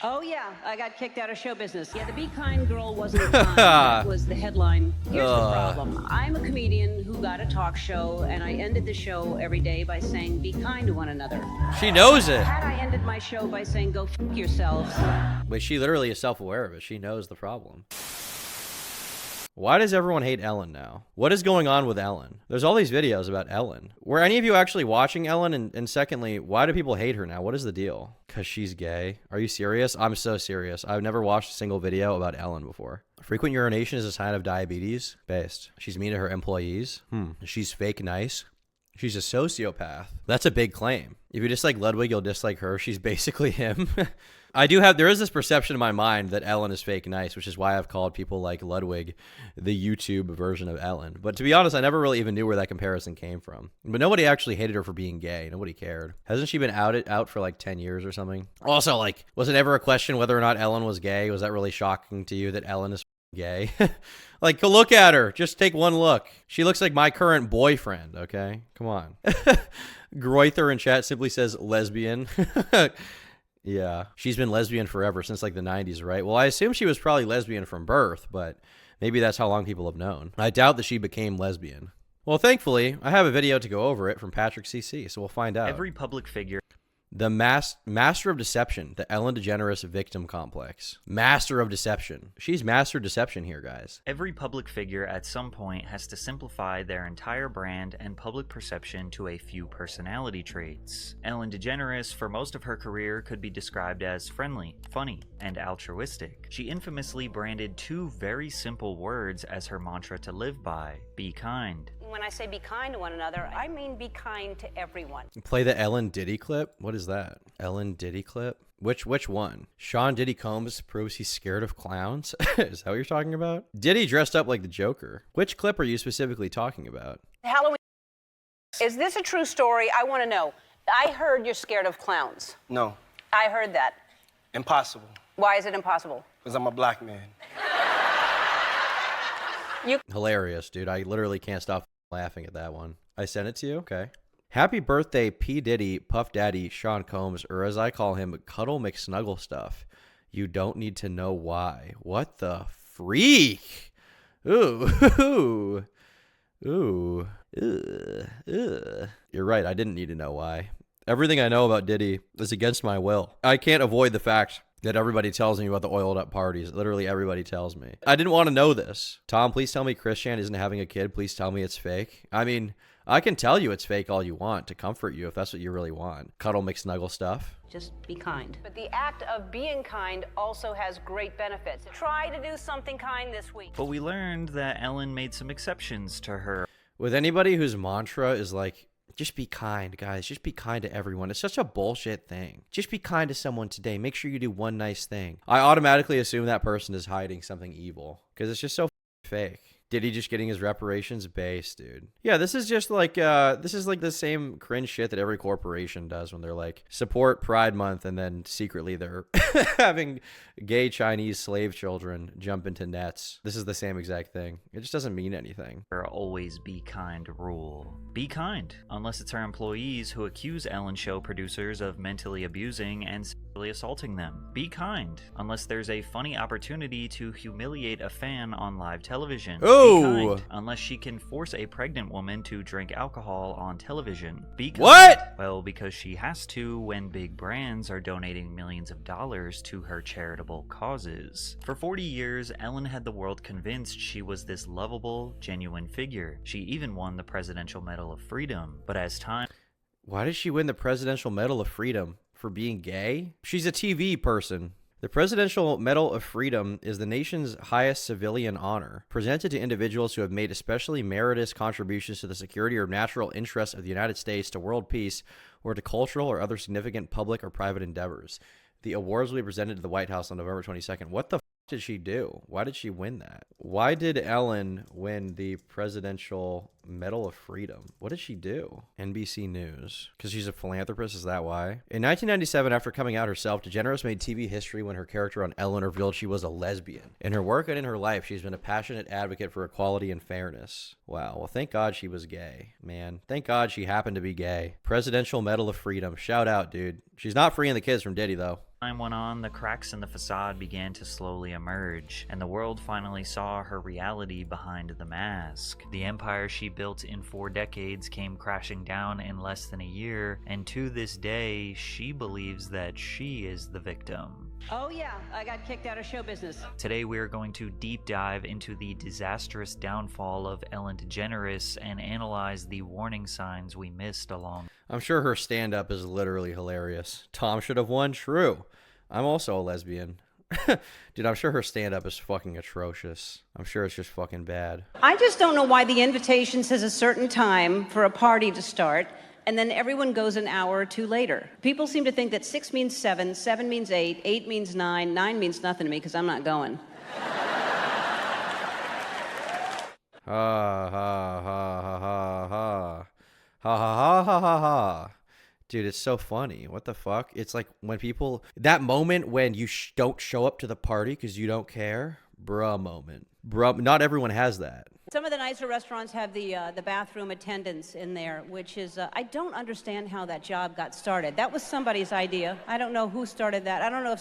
Oh, yeah, I got kicked out of show business. Yeah, the Be Kind girl wasn't kind. That was the headline. Here's the problem. I'm a comedian who got a talk show, and I ended the show every day by saying, be kind to one another. She knows it. Had I ended my show by saying, go f*** yourselves. But she literally is self-aware of it. She knows the problem. Why does everyone hate Ellen now? What is going on with Ellen? There's all these videos about Ellen. Were any of you actually watching Ellen? And secondly, why do people hate her now? What is the deal? Because she's gay? Are you serious? I'm so serious. I've never watched a single video about Ellen before. Frequent urination is a sign of diabetes? Based. She's mean to her employees? She's fake nice? She's a sociopath. That's a big claim. If you dislike Ludwig, you'll dislike her. She's basically him. There is this perception in my mind that Ellen is fake nice, which is why I've called people like Ludwig the YouTube version of Ellen. But to be honest, I never really even knew where that comparison came from. But nobody actually hated her for being gay. Nobody cared. Hasn't she been out for like 10 years or something? Also, like, was it ever a question whether or not Ellen was gay? Was that really shocking to you that Ellen is gay? Like, go look at her. Just take one look. She looks like my current boyfriend, okay? Come on. Groither in chat simply says lesbian. Yeah, she's been lesbian forever, since like the 90s, right? Well, I assume she was probably lesbian from birth, but maybe that's how long people have known. I doubt that she became lesbian. Well, thankfully, I have a video to go over it from Patrick CC, so we'll find out. Every public figure. The Master of Deception, the Ellen DeGeneres victim complex. Master of Deception. She's Master Deception here, guys. Every public figure at some point has to simplify their entire brand and public perception to a few personality traits. Ellen DeGeneres, for most of her career, could be described as friendly, funny, and altruistic. She infamously branded two very simple words as her mantra to live by: be kind. When I say be kind to one another, I mean be kind to everyone. Play the Ellen Diddy clip. What is that? Ellen Diddy clip? Which one? Sean Diddy Combs proves he's scared of clowns? Is that what you're talking about? Diddy dressed up like the Joker. Which clip are you specifically talking about? Halloween. Is this a true story? I want to know. I heard you're scared of clowns. No. I heard that. Impossible. Why is it impossible? Because I'm a black man. Hilarious, dude. I literally can't stop laughing at that one. I sent it to you? Okay. Happy birthday, P. Diddy, Puff Daddy, Sean Combs, or as I call him, Cuddle McSnuggle Stuff. You don't need to know why. What the freak? Ooh. Ooh. Ugh. You're right. I didn't need to know why. Everything I know about Diddy is against my will. I can't avoid the fact that everybody tells me about the oiled up parties. Literally everybody tells me. I didn't want to know this. Tom, please tell me Christian isn't having a kid. Please tell me it's fake. I mean, I can tell you it's fake all you want to comfort you if that's what you really want. Cuddle McSnuggle stuff. Just be kind. But the act of being kind also has great benefits. Try to do something kind this week. But we learned that Ellen made some exceptions to her. With anybody whose mantra is like, just be kind, guys. Just be kind to everyone. It's such a bullshit thing. Just be kind to someone today. Make sure you do one nice thing. I automatically assume that person is hiding something evil because it's just so fake. Diddy just getting his reparations base, dude. Yeah, this is just like, this is like the same cringe shit that every corporation does when they're like, support Pride Month, and then secretly they're having gay Chinese slave children jump into nets. This is the same exact thing. It just doesn't mean anything. Her always be kind rule. Be kind, unless it's her employees who accuse Ellen show producers of mentally abusing and sexually assaulting them. Be kind, unless there's a funny opportunity to humiliate a fan on live television. Oh! Be kind, unless she can force a pregnant woman to drink alcohol on television. Be kind. What? Well, because she has to when big brands are donating millions of dollars to her charitable causes. For 40 years, Ellen had the world convinced she was this lovable, genuine figure. She even won the Presidential Medal of Freedom. But as time... Why did she win the Presidential Medal of Freedom? For being gay? She's a TV person. The Presidential Medal of Freedom is the nation's highest civilian honor, presented to individuals who have made especially meritorious contributions to the security or natural interests of the United States, to world peace, or to cultural or other significant public or private endeavors. The awards will be presented to the White House on November 22nd. What the f did she do? Why did she win that? Why did Ellen win the Presidential Medal of Freedom? What did she do? NBC News. Because she's a philanthropist, is that why? In 1997, after coming out herself, DeGeneres made TV history when her character on Ellen revealed she was a lesbian. In her work and in her life, she's been a passionate advocate for equality and fairness. Wow, well, thank God she was gay, man. Thank God she happened to be gay. Presidential Medal of Freedom. Shout out, dude. She's not freeing the kids from Diddy, though. Time went on, the cracks in the facade began to slowly emerge, and the world finally saw her reality behind the mask. The empire she built in 4 decades came crashing down in less than a year, and to this day, she believes that she is the victim. Oh yeah, I got kicked out of show business. Today we are going to deep dive into the disastrous downfall of Ellen DeGeneres and analyze the warning signs we missed along. I'm sure her stand-up is literally hilarious. Tom should have won. True. I'm also a lesbian. Dude, I'm sure her stand-up is fucking atrocious. I'm sure it's just fucking bad. I just don't know why the invitation says a certain time for a party to start, and then everyone goes an hour or two later. People seem to think that 6 means 7, 7 means 8, 8 means 9, 9 means nothing to me because I'm not going. Ha ha ha ha ha ha. Ha ha ha ha ha ha. Dude, it's so funny. What the fuck? It's like when people... That moment when you don't show up to the party because you don't care. Bruh moment. Bruh, not everyone has that. Some of the nicer restaurants have the bathroom attendants in there, which is... I don't understand how that job got started. That was somebody's idea. I don't know who started that. I don't know if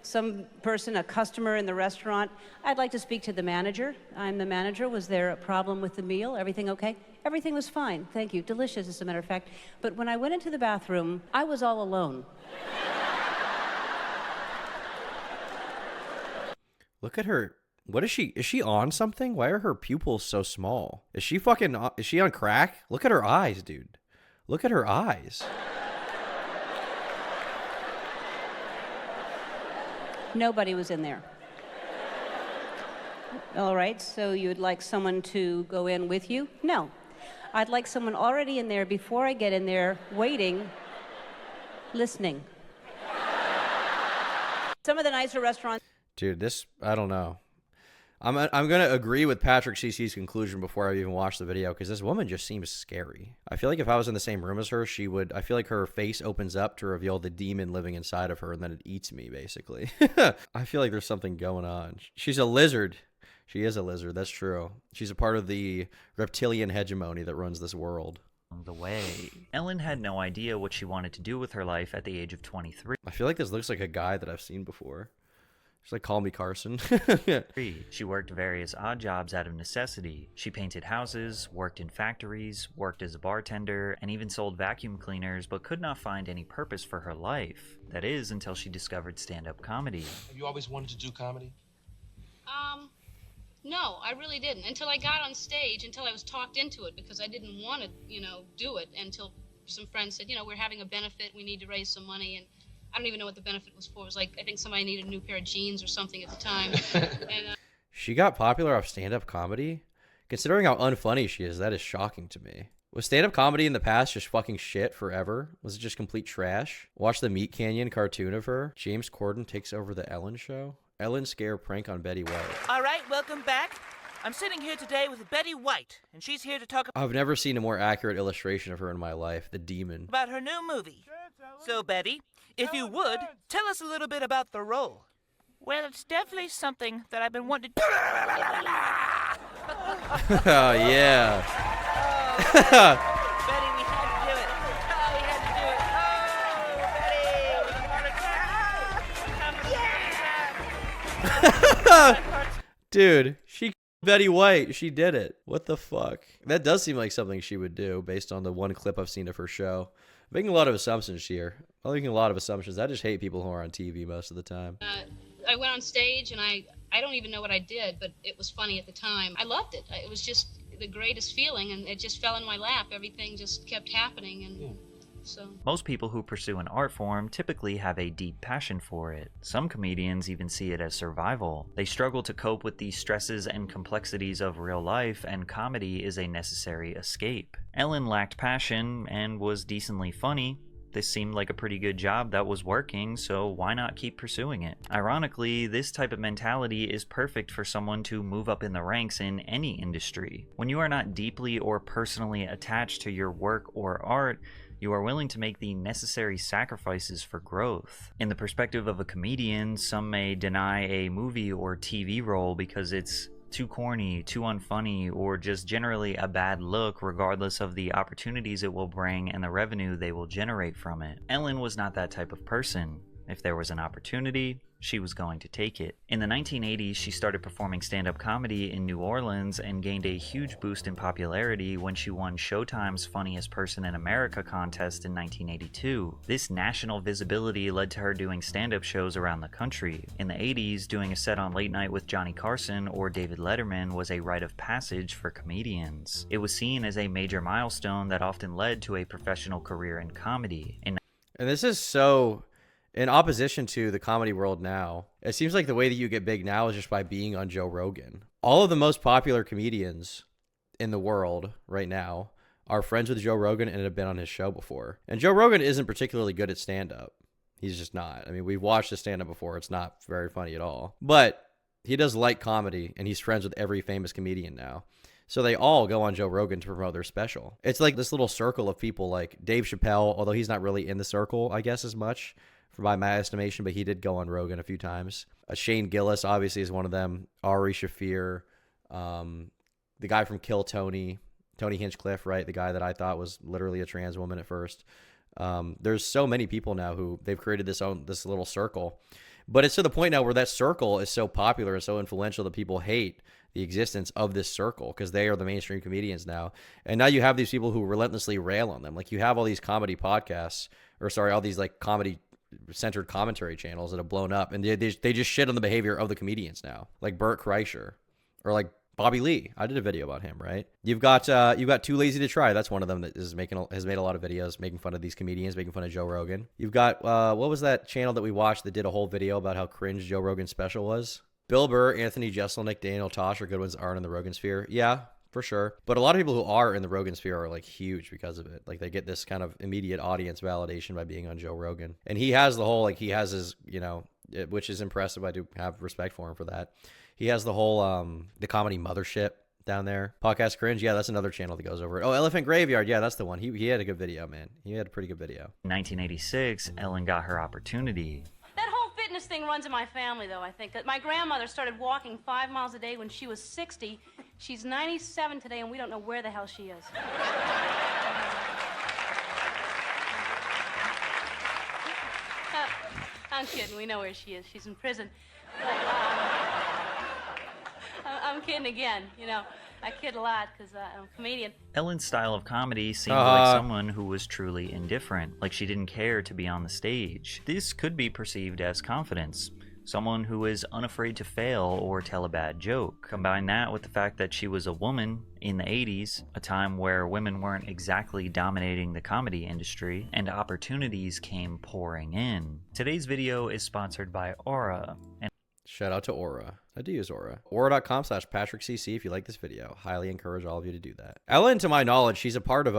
some person, a customer in the restaurant... I'd like to speak to the manager. I'm the manager. Was there a problem with the meal? Everything okay? Everything was fine. Thank you. Delicious, as a matter of fact. But when I went into the bathroom, I was all alone. Look at her. What is she? Is she on something? Why are her pupils so small? Is she on crack? Look at her eyes, dude. Look at her eyes. Nobody was in there. All right, so you'd like someone to go in with you? No. I'd like someone already in there before I get in there, waiting, listening. Some of the nicer restaurants... Dude, I don't know. I'm gonna agree with Patrick CC's conclusion before I even watch the video because this woman just seems scary. I feel like if I was in the same room as her, I feel like her face opens up to reveal the demon living inside of her and then it eats me, basically. I feel like there's something going on. She's a lizard. She is a lizard, that's true. She's a part of the reptilian hegemony that runs this world. The way. Ellen had no idea what she wanted to do with her life at the age of 23. I feel like this looks like a guy that I've seen before. She's like, call me Carson. She worked various odd jobs out of necessity. She painted houses, worked in factories, worked as a bartender, and even sold vacuum cleaners, but could not find any purpose for her life. That is, until she discovered stand-up comedy. Have you always wanted to do comedy? No, I really didn't. Until I got on stage, until I was talked into it, because I didn't want to, do it until some friends said, we're having a benefit, we need to raise some money, and I don't even know what the benefit was for. It was like, I think somebody needed a new pair of jeans or something at the time. And, She got popular off stand-up comedy? Considering how unfunny she is, that is shocking to me. Was stand-up comedy in the past just fucking shit forever? Was it just complete trash? Watch the Meat Canyon cartoon of her. James Corden takes over the Ellen show. Ellen scare prank on Betty White. All right, welcome back. I'm sitting here today with Betty White, and she's here to talk I've never seen a more accurate illustration of her in my life. The demon. about her new movie. So, Betty, if you would, tell us a little bit about the role. Well, it's definitely something that I've been wanting to... Oh, yeah. Betty, we had to do it. Oh, we had to do it. Oh, Betty, with a heart attack. Dude, she Betty White. She did it. What the fuck? That does seem like something she would do based on the one clip I've seen of her show. I'm making a lot of assumptions here. I'm making a lot of assumptions. I just hate people who are on TV most of the time. I went on stage, and I don't even know what I did, but it was funny at the time. I loved it. It was just the greatest feeling, and it just fell in my lap. Everything just kept happening, and so... Most people who pursue an art form typically have a deep passion for it. Some comedians even see it as survival. They struggle to cope with the stresses and complexities of real life, and comedy is a necessary escape. Ellen lacked passion and was decently funny. This seemed like a pretty good job that was working, so why not keep pursuing it? Ironically, this type of mentality is perfect for someone to move up in the ranks in any industry. When you are not deeply or personally attached to your work or art, you are willing to make the necessary sacrifices for growth. In the perspective of a comedian, some may deny a movie or TV role because it's too corny, too unfunny, or just generally a bad look regardless of the opportunities it will bring and the revenue they will generate from it. Ellen was not that type of person. If there was an opportunity, she was going to take it. In the 1980s, she started performing stand-up comedy in New Orleans and gained a huge boost in popularity when she won Showtime's Funniest Person in America contest in 1982. This national visibility led to her doing stand-up shows around the country. In the 80s, doing a set on Late Night with Johnny Carson or David Letterman was a rite of passage for comedians. It was seen as a major milestone that often led to a professional career in comedy. And this is so in opposition to the comedy world now. It seems like the way that you get big now is just by being on Joe Rogan. All of the most popular comedians in the world right now are friends with Joe Rogan and have been on his show before. And Joe Rogan isn't particularly good at stand-up. He's just not. I mean, we've watched his stand-up before. It's not very funny at all. But he does light comedy, and he's friends with every famous comedian now. So they all go on Joe Rogan to promote their special. It's like this little circle of people like Dave Chappelle, although he's not really in the circle, I guess, as much, by my estimation, but he did go on Rogan a few times. Shane Gillis, obviously, is one of them. Ari Shaffir, the guy from Kill Tony, Tony Hinchcliffe, right? The guy that I thought was literally a trans woman at first. There's so many people now who they've created this little circle. But it's to the point now where that circle is so popular and so influential that people hate the existence of this circle because they are the mainstream comedians now. And now you have these people who relentlessly rail on them. Like you have all these comedy podcasts, all these like comedy centered commentary channels that have blown up, and they just shit on the behavior of the comedians now, like Burt Kreischer or like Bobby Lee. I did a video about him, right? You've got Too Lazy to Try. That's one of them that has made a lot of videos making fun of these comedians, making fun of Joe Rogan. You've got what was that channel that we watched that did a whole video about how cringe Joe Rogan's special was? Bill Burr, Anthony Jeselnik, Daniel Tosh are good ones that aren't in the Rogan sphere. Yeah, for sure. But a lot of people who are in the Rogan sphere are like huge because of it. Like they get this kind of immediate audience validation by being on Joe Rogan. And he has the whole, he has his, which is impressive. I do have respect for him for that. He has the whole, the comedy mothership down there. Podcast Cringe. Yeah, that's another channel that goes over it. Oh, Elephant Graveyard. Yeah, that's the one. He had a good video, man. He had a pretty good video. In 1986, Ellen got her opportunity. That whole fitness thing runs in my family, though, I think. My grandmother started walking 5 miles a day when she was 60. She's 97 today, and we don't know where the hell she is. I'm kidding. We know where she is. She's in prison. But, I'm kidding again. I kid a lot because I'm a comedian. Ellen's style of comedy seemed like someone who was truly indifferent, like she didn't care to be on the stage. This could be perceived as confidence. Someone who is unafraid to fail or tell a bad joke. Combine that with the fact that she was a woman in the 80s, a time where women weren't exactly dominating the comedy industry, and opportunities came pouring in. Today's video is sponsored by Aura. Shout out to Aura. I do use Aura. Aura.com/PatrickCC if you like this video. Highly encourage all of you to do that. Ellen, to my knowledge, she's a part of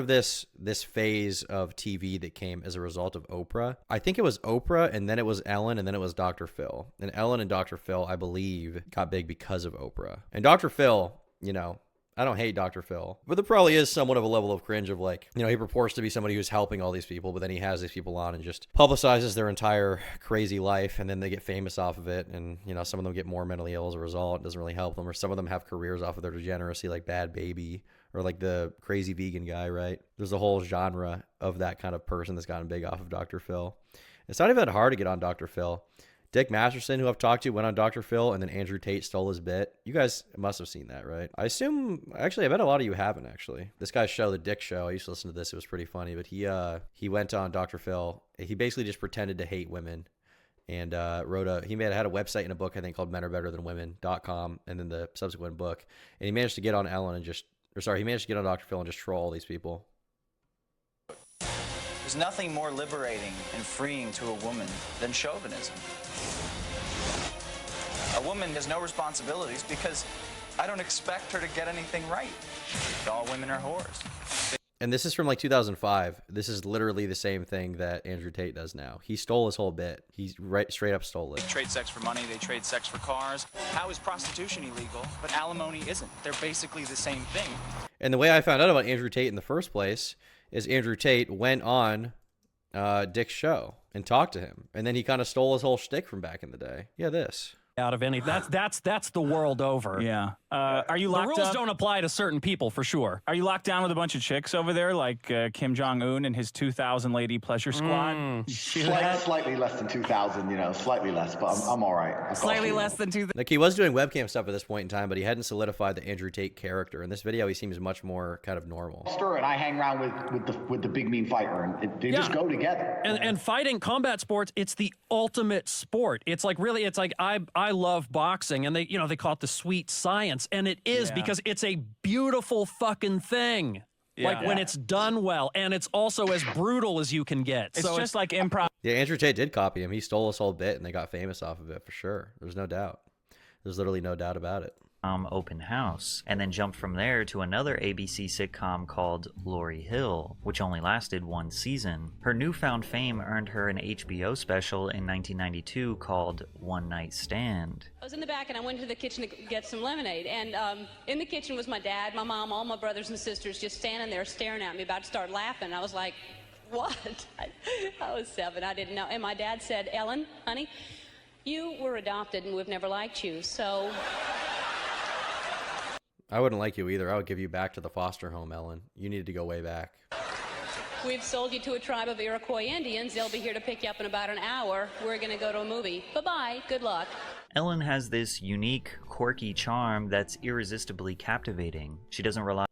this phase of TV that came as a result of Oprah. I think it was Oprah, and then it was Ellen, and then it was Dr. Phil. And Ellen and Dr. Phil, I believe, got big because of Oprah. And Dr. Phil, I don't hate Dr. Phil, but there probably is somewhat of a level of cringe of he purports to be somebody who's helping all these people, but then he has these people on and just publicizes their entire crazy life, and then they get famous off of it, and, some of them get more mentally ill as a result. It doesn't really help them, or some of them have careers off of their degeneracy, like Bad Baby, or like the crazy vegan guy, right? There's a whole genre of that kind of person that's gotten big off of Dr. Phil. It's not even that hard to get on Dr. Phil. Dick Masterson, who I've talked to, went on Dr. Phil, and then Andrew Tate stole his bit. You guys must have seen that, right? I bet a lot of you haven't, actually. This guy's show, The Dick Show, I used to listen to this. It was pretty funny, but he went on Dr. Phil. He basically just pretended to hate women and had a website and a book, I think, called menarbetterthanwomen.com, and then the subsequent book. And he managed to get on Ellen and he managed to get on Dr. Phil and just troll all these people. There's nothing more liberating and freeing to a woman than chauvinism. A woman has no responsibilities because I don't expect her to get anything right. All women are whores. And this is from 2005. This is literally the same thing that Andrew Tate does now. He stole his whole bit. He straight up stole it. They trade sex for money. They trade sex for cars. How is prostitution illegal, but alimony isn't? They're basically the same thing. And the way I found out about Andrew Tate in the first place is Andrew Tate went on Dick's show and talked to him. And then he kind of stole his whole shtick from back in the day. Yeah, this. Out of any, that's the world over. Yeah, Are you locked up? The rules don't apply to certain people, for sure. Are you locked down with a bunch of chicks over there, like Kim Jong-un and his 2,000 lady pleasure squad? Slightly less than 2,000, slightly less, but I'm all right. Slightly less than 2,000. Like, he was doing webcam stuff at this point in time, but he hadn't solidified the Andrew Tate character. In this video, he seems much more kind of normal. And I hang around with the big mean fighter, and they just go together. And fighting combat sports, it's the ultimate sport. It's like I love boxing, and they call it the sweet science, and it is because it's a beautiful fucking thing. Like when it's done well, and it's also as brutal as you can get. It's just like improv. Yeah, Andrew Tate did copy him. He stole this whole bit, and they got famous off of it for sure. There's no doubt. There's literally no doubt about it. Open House, and then jumped from there to another ABC sitcom called Lauryn Hill, which only lasted one season. Her newfound fame earned her an HBO special in 1992 called One Night Stand. I was in the back and I went to the kitchen to get some lemonade, and in the kitchen was my dad, my mom, all my brothers and sisters just standing there staring at me, about to start laughing. I was like, what? I was 7, I didn't know. And my dad said, Ellen, honey, you were adopted and we've never liked you, so... I wouldn't like you either. I would give you back to the foster home, Ellen. You needed to go way back. We've sold you to a tribe of Iroquois Indians. They'll be here to pick you up in about an hour. We're going to go to a movie. Bye-bye. Good luck. Ellen has this unique, quirky charm that's irresistibly captivating. She doesn't rely...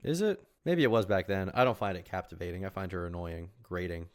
Is it? Maybe it was back then. I don't find it captivating. I find her annoying, grating.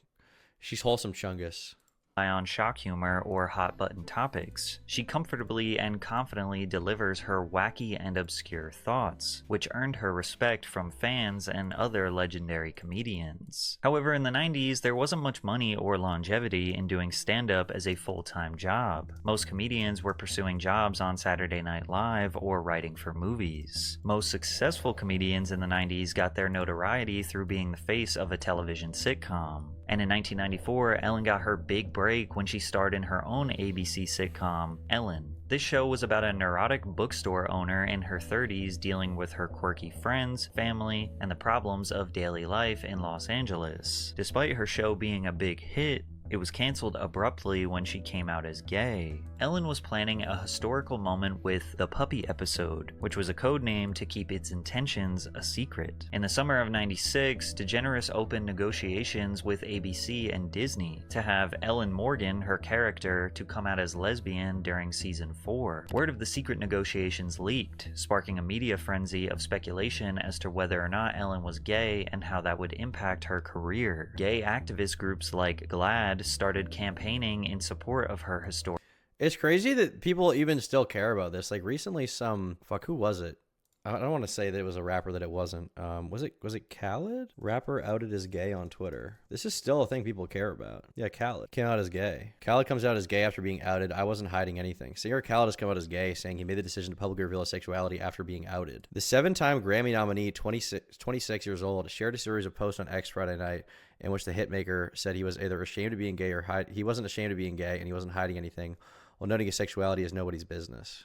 She's wholesome chungus. On shock humor or hot button topics. She comfortably and confidently delivers her wacky and obscure thoughts, which earned her respect from fans and other legendary comedians. However, in the 90s, there wasn't much money or longevity in doing stand-up as a full-time job. Most comedians were pursuing jobs on Saturday Night Live or writing for movies. Most successful comedians in the 90s got their notoriety through being the face of a television sitcom. And in 1994, Ellen got her big break when she starred in her own ABC sitcom, Ellen. This show was about a neurotic bookstore owner in her 30s dealing with her quirky friends, family, and the problems of daily life in Los Angeles. Despite her show being a big hit, it was canceled abruptly when she came out as gay. Ellen was planning a historical moment with the Puppy episode, which was a code name to keep its intentions a secret. In the summer of '96, DeGeneres opened negotiations with ABC and Disney to have Ellen Morgan, her character, to come out as lesbian during season 4. Word of the secret negotiations leaked, sparking a media frenzy of speculation as to whether or not Ellen was gay and how that would impact her career. Gay activist groups like GLAAD started campaigning in support of her historical... It's crazy that people even still care about this. Like recently who was it? I don't want to say that it was a rapper that it wasn't. Was it Khaled? Rapper outed as gay on Twitter. This is still a thing people care about. Yeah, Khaled came out as gay. Khaled comes out as gay after being outed. I wasn't hiding anything. Singer Khaled has come out as gay, saying he made the decision to publicly reveal his sexuality after being outed. The 7-time Grammy nominee, 26 years old, shared a series of posts on X Friday night in which the hitmaker said he was either ashamed of being gay or he wasn't ashamed of being gay and he wasn't hiding anything, while noting his sexuality is nobody's business.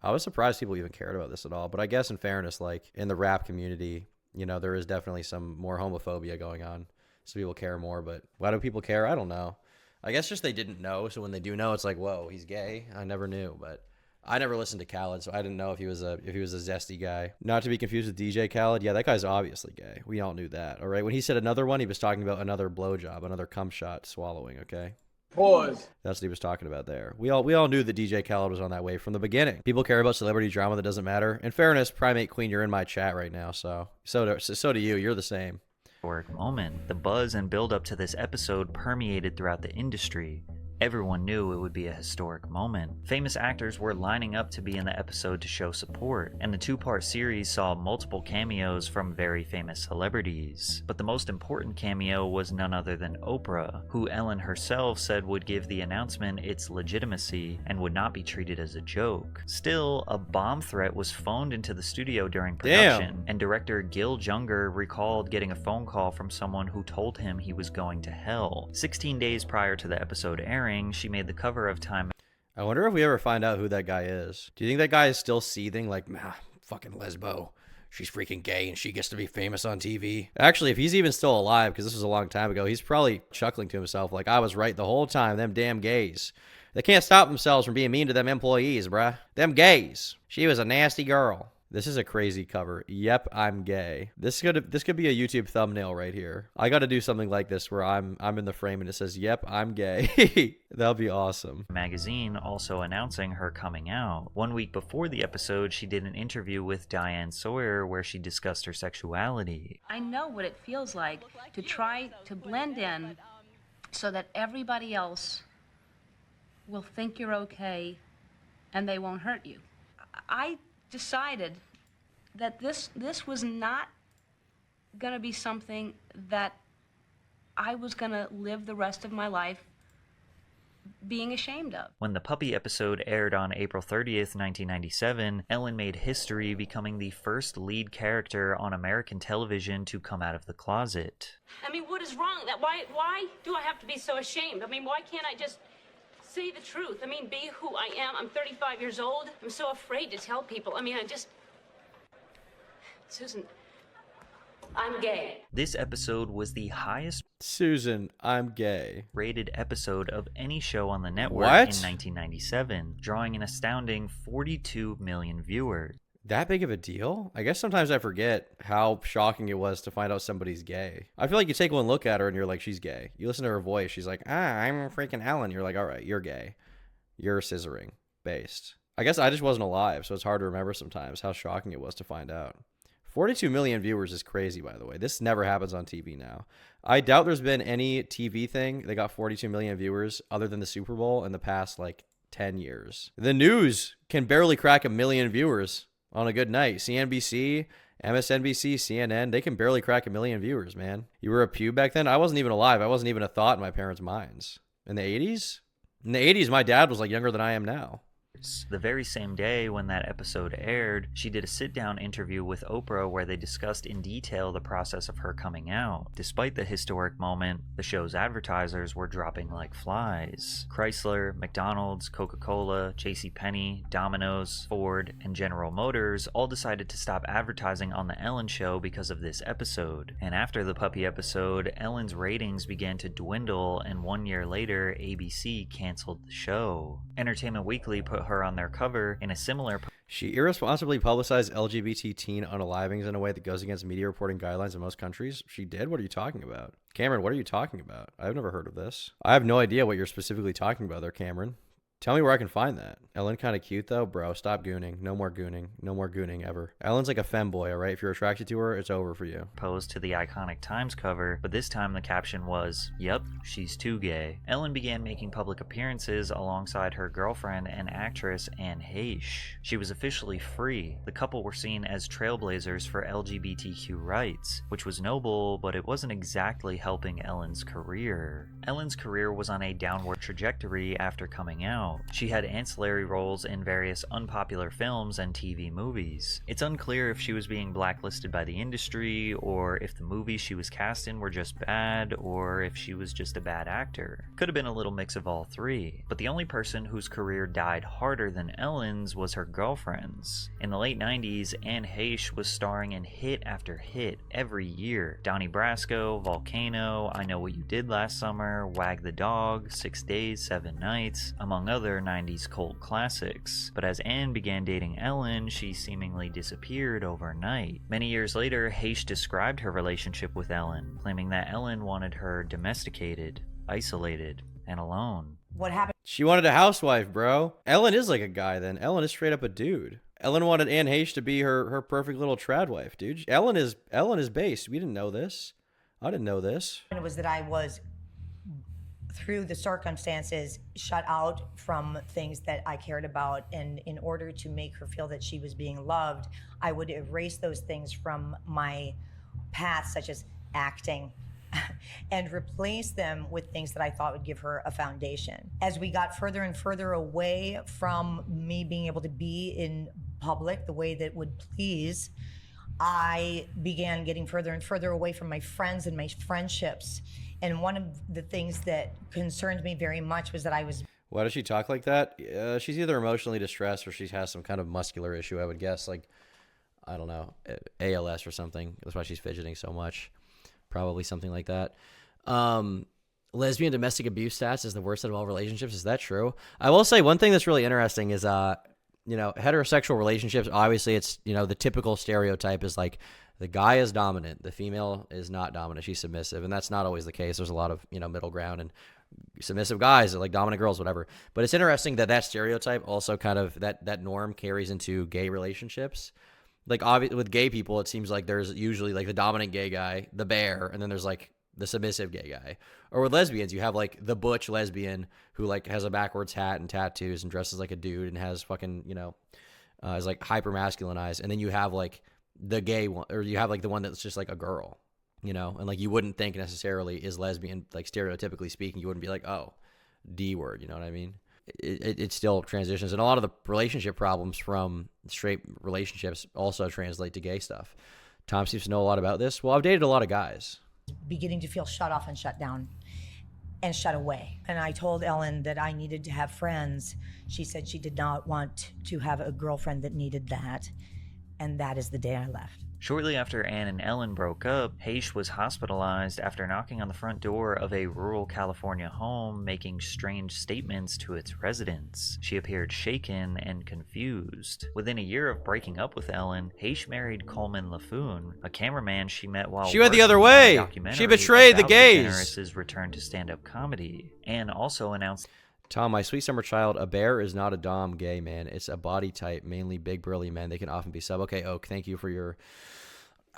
I was surprised people even cared about this at all, but I guess in fairness, like in the rap community, there is definitely some more homophobia going on, so people care more. But why do people care? I don't know. I guess just they didn't know, so when they do know, it's like, whoa, he's gay. I never knew, but I never listened to Khaled, so I didn't know if he was a zesty guy. Not to be confused with DJ Khaled. Yeah, that guy's obviously gay. We all knew that. All right. When he said another one, he was talking about another blowjob, another cum shot swallowing. Okay. Pause. That's what he was talking about there. We all knew that DJ Khaled was on that wave from the beginning. People care about celebrity drama that doesn't matter. In fairness, Primate Queen, you're in my chat right now, so do you. You're the same. Moment. The buzz and build up to this episode permeated throughout the industry. Everyone knew it would be a historic moment. Famous actors were lining up to be in the episode to show support, and the 2-part series saw multiple cameos from very famous celebrities. But the most important cameo was none other than Oprah, who Ellen herself said would give the announcement its legitimacy and would not be treated as a joke. Still, a bomb threat was phoned into the studio during production, and director Gil Junger recalled getting a phone call from someone who told him he was going to hell. 16 days prior to the episode airing, she made the cover of Time. I wonder if we ever find out who that guy is. Do you think that guy is still seething like, fucking lesbo, she's freaking gay and she gets to be famous on TV? Actually, if he's even still alive, because this was a long time ago, he's probably chuckling to himself like, I was right the whole time, them damn gays. They can't stop themselves from being mean to them employees, bruh. Them gays. She was a nasty girl. This is a crazy cover. Yep, I'm gay. This could be a YouTube thumbnail right here. I got to do something like this where I'm in the frame and it says, "Yep, I'm gay." That'll be awesome. Magazine also announcing her coming out. 1 week before the episode, she did an interview with Diane Sawyer where she discussed her sexuality. I know what it feels like to try to blend in so that everybody else will think you're okay and they won't hurt you. I decided that this was not going to be something that I was going to live the rest of my life being ashamed of. When the puppy episode aired on April 30th, 1997, Ellen made history, becoming the first lead character on American television to come out of the closet. I mean, what is wrong? Why do I have to be so ashamed? I mean, why can't I just say the truth? I mean, be who I am. I'm 35 years old. I'm so afraid to tell people. I mean, Susan, I'm gay. This episode was the highest Susan, I'm gay. rated episode of any show on the network What? in 1997, drawing an astounding 42 million viewers. That big of a deal? I guess sometimes I forget how shocking it was to find out somebody's gay. I feel like you take one look at her and you're like, she's gay. You listen to her voice, she's like, I'm freaking Ellen. You're like, all right, you're gay. You're scissoring based. I guess I just wasn't alive, so it's hard to remember sometimes how shocking it was to find out. 42 million viewers is crazy, by the way. This never happens on TV now. I doubt there's been any TV thing that got 42 million viewers other than the Super Bowl in the past, 10 years. The news can barely crack 1 million viewers on a good night. CNBC, MSNBC, CNN, they can barely crack 1 million viewers, man. You were a pube back then? I wasn't even alive. I wasn't even a thought in my parents' minds. In the 80s? In the 80s, my dad was younger than I am now. The very same day when that episode aired, she did a sit-down interview with Oprah where they discussed in detail the process of her coming out. Despite the historic moment, the show's advertisers were dropping like flies. Chrysler, McDonald's, Coca-Cola, JCPenney, Domino's, Ford, and General Motors all decided to stop advertising on The Ellen Show because of this episode. And after the puppy episode, Ellen's ratings began to dwindle, and 1 year later, ABC canceled the show. Entertainment Weekly put her on their cover in a similar... She irresponsibly publicized LGBT teen unalivings in a way that goes against media reporting guidelines in most countries. She did? What are you talking about? Cameron, what are you talking about? I've never heard of this. I have no idea what you're specifically talking about there, Cameron. Tell me where I can find that. Ellen kind of cute, though. Bro, stop gooning. No more gooning. No more gooning ever. Ellen's like a femboy, all right? If you're attracted to her, it's over for you. Posed to the iconic Times cover, but this time the caption was, "Yep, she's too gay." Ellen began making public appearances alongside her girlfriend and actress Anne Heche. She was officially free. The couple were seen as trailblazers for LGBTQ rights, which was noble, but it wasn't exactly helping Ellen's career. Ellen's career was on a downward trajectory after coming out. She had ancillary roles in various unpopular films and TV movies. It's unclear if she was being blacklisted by the industry, or if the movies she was cast in were just bad, or if she was just a bad actor. Could have been a little mix of all three. But the only person whose career died harder than Ellen's was her girlfriend's. In the late 90s, Anne Heche was starring in hit after hit every year. Donnie Brasco, Volcano, I Know What You Did Last Summer, Wag the Dog, 6 Days, 7 Nights, among other 90s cult classics. But as Anne began dating Ellen, she seemingly disappeared overnight. Many years later, Heche described her relationship with Ellen, claiming that Ellen wanted her domesticated, isolated, and alone. What happened? She wanted a housewife, bro. Ellen is like a guy then. Ellen is straight up a dude. Ellen wanted Anne Heche to be her perfect little trad wife, dude. Ellen is based. We didn't know this. I didn't know this. It was that I was, through the circumstances, shut out from things that I cared about, and in order to make her feel that she was being loved, I would erase those things from my path, such as acting, and replace them with things that I thought would give her a foundation. As we got further and further away from me being able to be in public the way that would please, I began getting further and further away from my friends and my friendships. And one of the things that concerned me very much was that I was... Why does she talk like that? She's either emotionally distressed or she has some kind of muscular issue, I would guess. I don't know, ALS or something. That's why she's fidgeting so much. Probably something like that. lesbian domestic abuse stats is the worst out of all relationships. Is that true? I will say one thing that's really interesting is, heterosexual relationships, obviously it's, the typical stereotype is like the guy is dominant, the female is not dominant, she's submissive. And that's not always the case. There's a lot of, middle ground and submissive guys, like dominant girls, whatever. But it's interesting that stereotype also kind of, that norm carries into gay relationships. Like with gay people, it seems like there's usually like the dominant gay guy, the bear, and then there's like the submissive gay guy. Or with lesbians, you have like the butch lesbian who like has a backwards hat and tattoos and dresses like a dude and has fucking, is like hyper masculinized. And then you have like the gay one, or you have like the one that's just like a girl, and like you wouldn't think necessarily is lesbian, like stereotypically speaking, you wouldn't be like, oh, D word, you know what I mean? It still transitions, and a lot of the relationship problems from straight relationships also translate to gay stuff. Tom seems to know a lot about this. Well, I've dated a lot of guys. Beginning to feel shut off and shut down and shut away. And I told Ellen that I needed to have friends. She said she did not want to have a girlfriend that needed that. And that is the day I left. Shortly after Anne and Ellen broke up, Haish was hospitalized after knocking on the front door of a rural California home, making strange statements to its residents. She appeared shaken and confused. Within a year of breaking up with Ellen, Haish married Coleman LaFoon, a cameraman she met while she went the working other on a way. documentary She betrayed the about gays. DeGeneres' return to stand-up comedy. Anne also announced, Tom, my sweet summer child, a bear is not a dom gay, man. It's a body type, mainly big burly men. They can often be sub. Okay, Oak, thank you for your...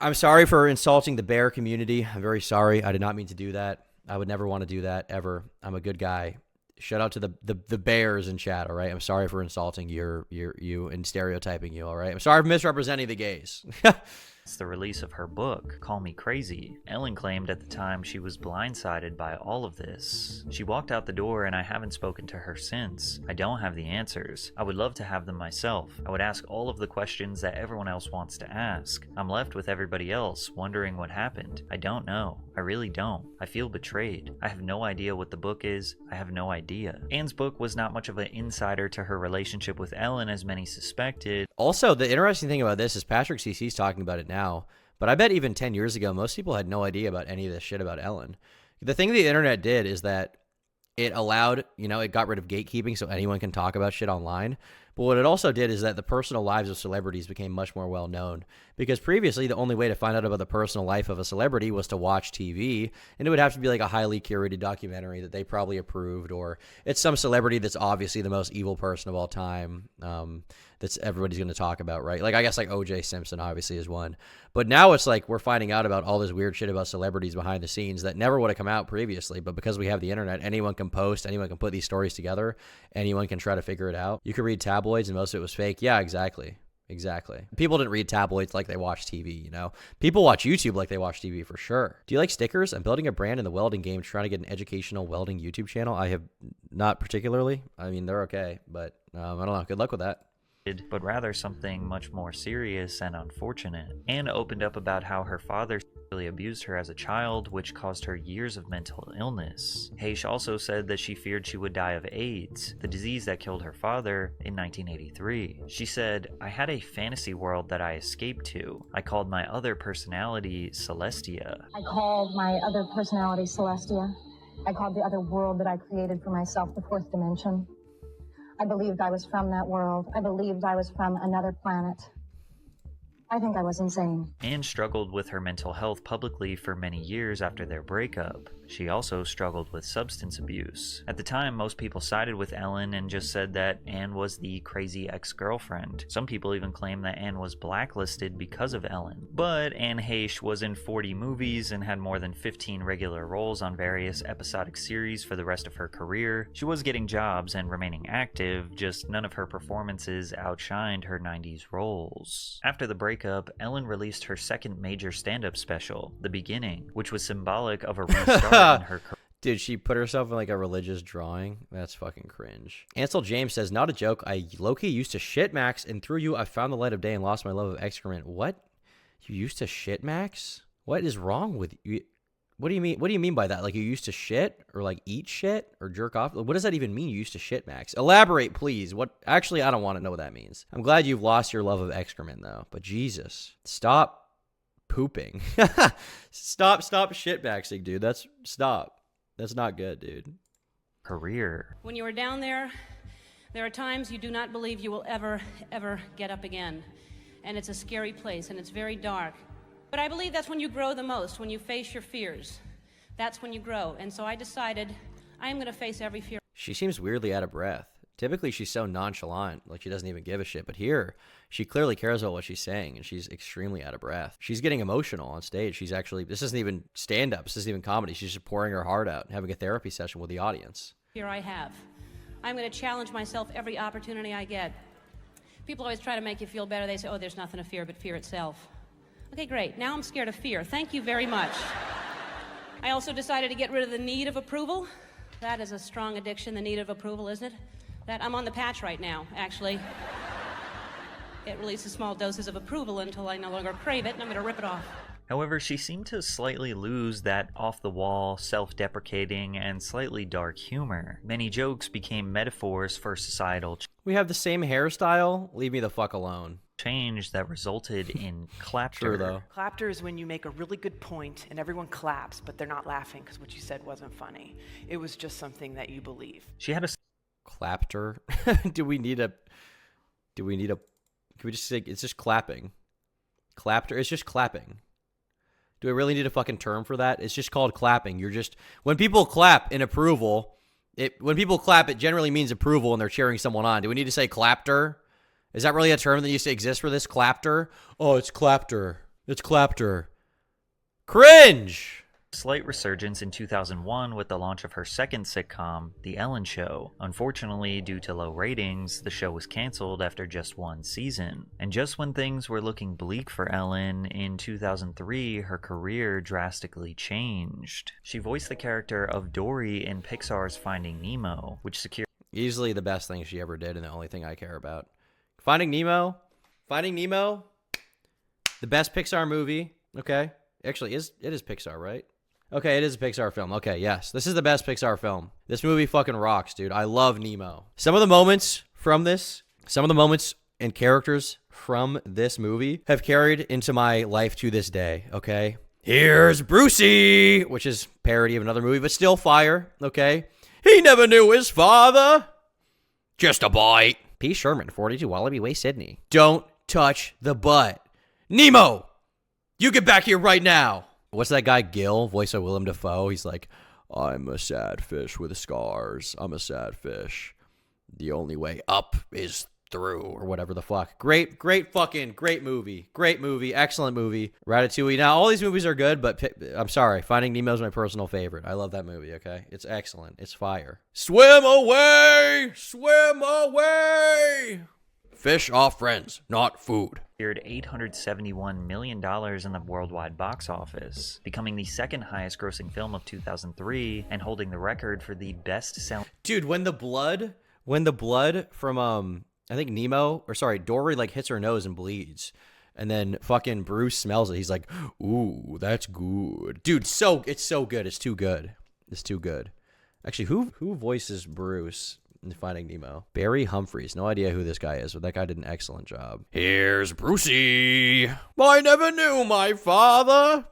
I'm sorry for insulting the bear community. I'm very sorry. I did not mean to do that. I would never want to do that, ever. I'm a good guy. Shout out to the bears in chat, all right? I'm sorry for insulting you and stereotyping you, all right? I'm sorry for misrepresenting the gays. the release of her book, Call Me Crazy. Ellen claimed at the time she was blindsided by all of this. She walked out the door and I haven't spoken to her since. I don't have the answers. I would love to have them myself. I would ask all of the questions that everyone else wants to ask. I'm left with everybody else, wondering what happened. I don't know. I really don't. I feel betrayed. I have no idea what the book is. I have no idea. Anne's book was not much of an insider to her relationship with Ellen as many suspected. Also, the interesting thing about this is Patrick CC's talking about it now, but I bet even 10 years ago, most people had no idea about any of this shit about Ellen. The thing the internet did is that it allowed, it got rid of gatekeeping so anyone can talk about shit online. But what it also did is that the personal lives of celebrities became much more well known, because previously the only way to find out about the personal life of a celebrity was to watch TV, and it would have to be like a highly curated documentary that they probably approved, or it's some celebrity that's obviously the most evil person of all time, that's everybody's going to talk about, right? Like, I guess like O.J. Simpson obviously is one. But now it's like we're finding out about all this weird shit about celebrities behind the scenes that never would have come out previously. But because we have the internet, anyone can post, anyone can put these stories together, anyone can try to figure it out. You could read tabloids and most of it was fake. Yeah, exactly. Exactly. People didn't read tabloids like they watch TV, People watch YouTube like they watch TV for sure. Do you like stickers? I'm building a brand in the welding game, trying to get an educational welding YouTube channel. I have not particularly. I mean, they're okay, but I don't know. Good luck with that. But rather something much more serious and unfortunate. Anne opened up about how her father really abused her as a child, which caused her years of mental illness. Haish also said that she feared she would die of AIDS, the disease that killed her father, in 1983. She said, I had a fantasy world that I escaped to. I called my other personality Celestia. I called my other personality Celestia. I called the other world that I created for myself the fourth dimension. I believed I was from that world. I believed I was from another planet. I think I was insane. Anne struggled with her mental health publicly for many years after their breakup. She also struggled with substance abuse. At the time, most people sided with Ellen and just said that Anne was the crazy ex-girlfriend. Some people even claim that Anne was blacklisted because of Ellen. But Anne Haish was in 40 movies and had more than 15 regular roles on various episodic series for the rest of her career. She was getting jobs and remaining active, just none of her performances outshined her 90s roles. After the breakup, Ellen released her second major stand-up special, The Beginning, which was symbolic of a restart in her career. Dude, she put herself in like a religious drawing. That's fucking cringe. Ansel James says, not a joke. I low-key used to shit Max, and through you, I found the light of day and lost my love of excrement. What? You used to shit Max? What is wrong with you? What do you mean? What do you mean by that? Like you used to shit or like eat shit or jerk off? What does that even mean? You used to shit Max? Elaborate, please. What? Actually, I don't want to know what that means. I'm glad you've lost your love of excrement though. But Jesus, stop pooping. Stop shit maxing, dude. Stop. That's not good, dude. Career. When you are down there, there are times you do not believe you will ever, ever get up again. And it's a scary place, and it's very dark. But I believe that's when you grow the most, when you face your fears. That's when you grow. And so I decided I am going to face every fear. She seems weirdly out of breath. Typically, she's so nonchalant, like she doesn't even give a shit. But here, she clearly cares about what she's saying, and she's extremely out of breath. She's getting emotional on stage. She's actually, this isn't even stand-up. This isn't even comedy. She's just pouring her heart out and having a therapy session with the audience. Fear I have. I'm going to challenge myself every opportunity I get. People always try to make you feel better. They say, oh, there's nothing to fear but fear itself. Okay, great. Now I'm scared of fear. Thank you very much. I also decided to get rid of the need of approval. That is a strong addiction, the need of approval, isn't it? That I'm on the patch right now, actually. It releases small doses of approval until I no longer crave it, and I'm going to rip it off. However, she seemed to slightly lose that off-the-wall, self-deprecating, and slightly dark humor. Many jokes became metaphors for societal We have the same hairstyle. Leave me the fuck alone. change that resulted in clapter. True, though. Clapter is when you make a really good point and everyone claps, but they're not laughing because what you said wasn't funny. It was just something that you believe. She had a Clapter. Do we need a? Can we just say it's just clapping? Clapter. It's just clapping. Do we really need a fucking term for that? It's just called clapping. You're just, when people clap in approval, when people clap, it generally means approval and they're cheering someone on. Do we need to say clapter? Is that really a term that used to exist for this? Clapter? Oh, it's clapter. It's clapter. Cringe! slight resurgence in 2001 with the launch of her second sitcom, The Ellen Show. Unfortunately, due to low ratings, the show was canceled after just one season. And just when things were looking bleak for Ellen, in 2003, her career drastically changed. She voiced the character of Dory in Pixar's Finding Nemo, which secured easily the best thing she ever did and the only thing I care about. Finding Nemo, the best Pixar movie. Okay. Actually, it is Pixar, right? Okay, it is a Pixar film. Okay, yes. This is the best Pixar film. This movie fucking rocks, dude. I love Nemo. Some of the moments and characters from this movie have carried into my life to this day, okay? Here's Brucey, which is parody of another movie, but still fire, okay? He never knew his father. Just a bite. P. Sherman, 42, Wallaby Way, Sydney. Don't touch the butt. Nemo, you get back here right now. What's that guy, Gil, voice of Willem Dafoe? He's like, I'm a sad fish with scars. I'm a sad fish. The only way up is through, or whatever the fuck. Great movie. Great movie. Excellent movie. Ratatouille. Now, all these movies are good, but I'm sorry. Finding Nemo is my personal favorite. I love that movie, okay? It's excellent. It's fire. Swim away! Swim away! Fish are friends, not food. Cleared $871 million in the worldwide box office, becoming the second highest grossing film of 2003 and holding the record for the best-selling. Dude, when the blood from I think Dory like hits her nose and bleeds, and then fucking Bruce smells it. He's like, "Ooh, that's good." Dude, it's so good. It's too good. It's too good. Actually, who voices Bruce in Finding Nemo? Barry Humphries. No idea who this guy is, but that guy did an excellent job. Here's Brucey. I never knew my father.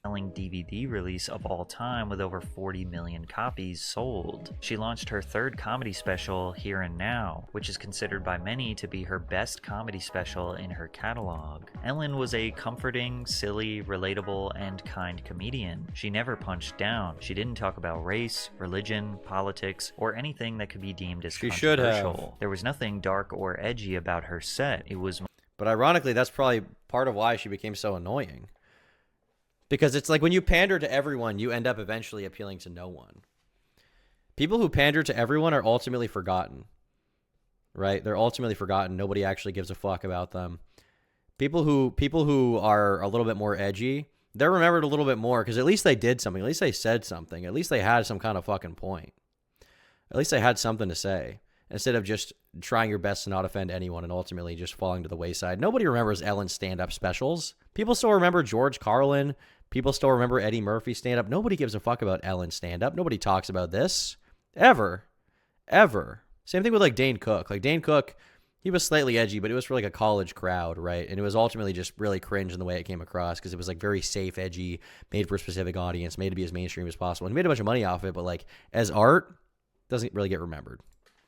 Selling DVD release of all time with over 40 million copies sold. She launched her third comedy special, Here and Now, which is considered by many to be her best comedy special in her catalog. Ellen was a comforting, silly, relatable, and kind comedian. She never punched down. She didn't talk about race, religion, politics, or anything that could be deemed as controversial. There was nothing dark or edgy about her set. It was... But ironically, that's probably part of why she became so annoying. Because it's like when you pander to everyone, you end up eventually appealing to no one. People who pander to everyone are ultimately forgotten. Right? They're ultimately forgotten. Nobody actually gives a fuck about them. People who are a little bit more edgy, they're remembered a little bit more because at least they did something. At least they said something. At least they had some kind of fucking point. At least they had something to say. Instead of just trying your best to not offend anyone and ultimately just falling to the wayside. Nobody remembers Ellen's stand-up specials. People still remember George Carlin. People still remember Eddie Murphy's stand-up. Nobody gives a fuck about Ellen's stand-up. Nobody talks about this. Ever. Same thing with like Dane Cook. Like Dane Cook, He was slightly edgy, but it was for like a college crowd, right? And it was ultimately just really cringe in the way it came across because it was like very safe, edgy, made for a specific audience, made to be as mainstream as possible. And he made a bunch of money off it, but like as art, doesn't really get remembered.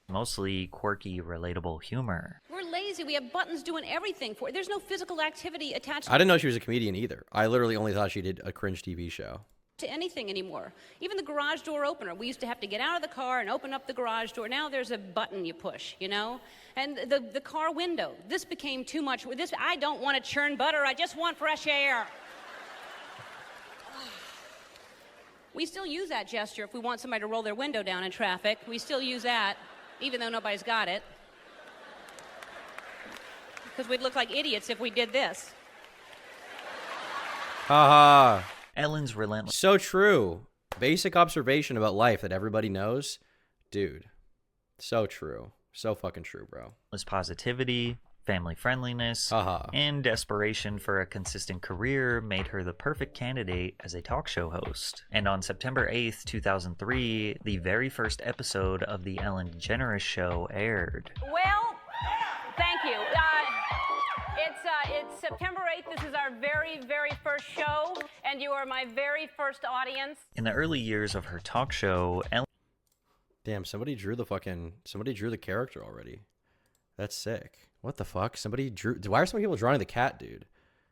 Mostly quirky, relatable humor. We're lazy. We have buttons doing everything for it. There's no physical activity attached I didn't know she was a comedian either. I literally only thought she did a cringe TV show. to anything anymore. Even the garage door opener. We used to have to get out of the car and open up the garage door. Now there's a button you push, you know? And the car window. This became too much. I don't want to churn butter. I just want fresh air. We still use that gesture if we want somebody to roll their window down in traffic. We still use that, even though nobody's got it. Because we'd look like idiots if we did this. Haha. Ellen's relentless. So true. Basic observation about life that everybody knows. Dude. So true. So fucking true, bro. Positivity, family friendliness, and desperation for a consistent career made her the perfect candidate as a talk show host. And on September 8th, 2003, the very first episode of The Ellen DeGeneres Show aired. Well, thank you. It's September 8th. This is our very, very first show, and you are my very first audience. In the early years of her talk show, Ellen... Damn, somebody drew the character already. That's sick. What the fuck? Why are some people drawing the cat, dude?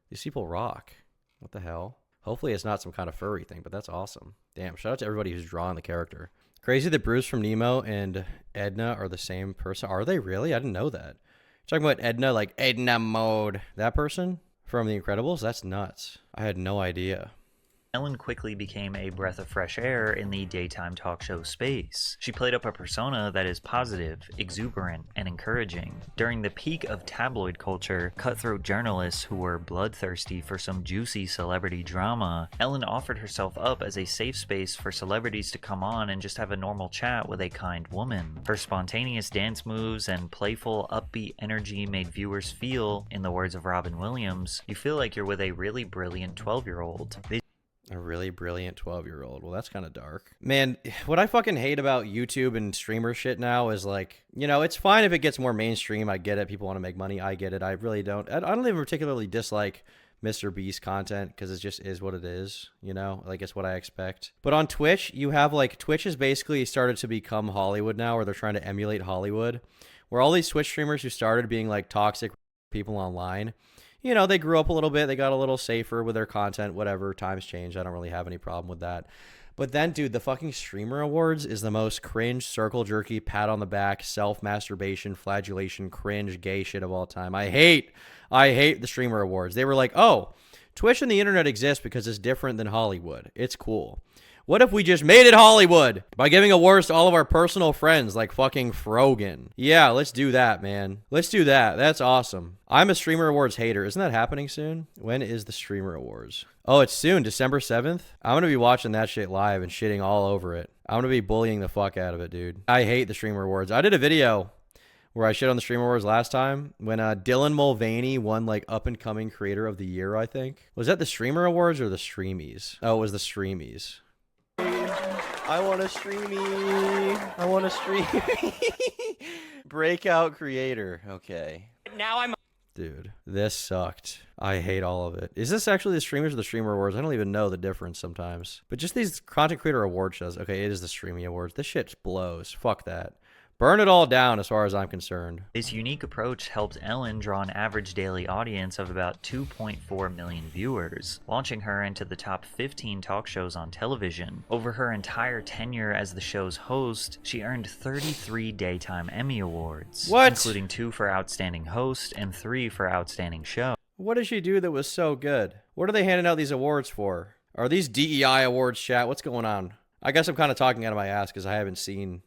These people rock. What the hell? Hopefully it's not some kind of furry thing, but that's awesome. Damn, shout out to everybody who's drawing the character. Crazy that Bruce from Nemo and Edna are the same person. Are they really? I didn't know that. Talking about Edna, like Edna Mode. That person from The Incredibles? That's nuts. I had no idea. Ellen quickly became a breath of fresh air in the daytime talk show space. She played up a persona that is positive, exuberant, and encouraging. During the peak of tabloid culture, cutthroat journalists who were bloodthirsty for some juicy celebrity drama, Ellen offered herself up as a safe space for celebrities to come on and just have a normal chat with a kind woman. Her spontaneous dance moves and playful, upbeat energy made viewers feel, in the words of Robin Williams, you feel like you're with a really brilliant 12-year-old. A really brilliant 12-year-old. Well, that's kind of dark. Man, what I fucking hate about YouTube and streamer shit now is like, you know, it's fine if it gets more mainstream. I get it. People want to make money. I get it. I really don't. I don't even particularly dislike Mr. Beast content because it just is what it is, you know? Like, it's what I expect. But on Twitch, you have like, Twitch has basically started to become Hollywood now, where they're trying to emulate Hollywood, where all these Twitch streamers who started being like toxic people online, you know, they grew up a little bit. They got a little safer with their content, whatever. Times change. I don't really have any problem with that. But then, dude, the fucking Streamer Awards is the most cringe, circle jerky, pat on the back, self-masturbation, flagellation, cringe, gay shit of all time. I hate the Streamer Awards. They were like, oh, Twitch and the internet exist because it's different than Hollywood. It's cool. What if we just made it Hollywood by giving awards to all of our personal friends like fucking Frogan? Yeah, let's do that, man. Let's do that. That's awesome. I'm a Streamer Awards hater. Isn't that happening soon? When is the Streamer Awards? Oh, it's soon, December 7th. I'm going to be watching that shit live and shitting all over it. I'm going to be bullying the fuck out of it, dude. I hate the Streamer Awards. I did a video where I shit on the Streamer Awards last time when Dylan Mulvaney won like Up and Coming Creator of the Year, I think. Was that the Streamer Awards or the Streamies? Oh, it was the Streamies. I want a streamy. I want a streamy. Breakout creator. Okay. Now I'm... Dude, this sucked. I hate all of it. Is this actually the Streamers or the Streamer Awards? I don't even know the difference sometimes. But just these content creator award shows. Okay, it is the Streamy Awards. This shit blows. Fuck that. Burn it all down as far as I'm concerned. This unique approach helped Ellen draw an average daily audience of about 2.4 million viewers, launching her into the top 15 talk shows on television. Over her entire tenure as the show's host, she earned 33 Daytime Emmy Awards, including 2 for Outstanding Host and 3 for Outstanding Show. What did she do that was so good? What are they handing out these awards for? Are these DEI awards, chat? What's going on? I guess I'm kind of talking out of my ass because I haven't seen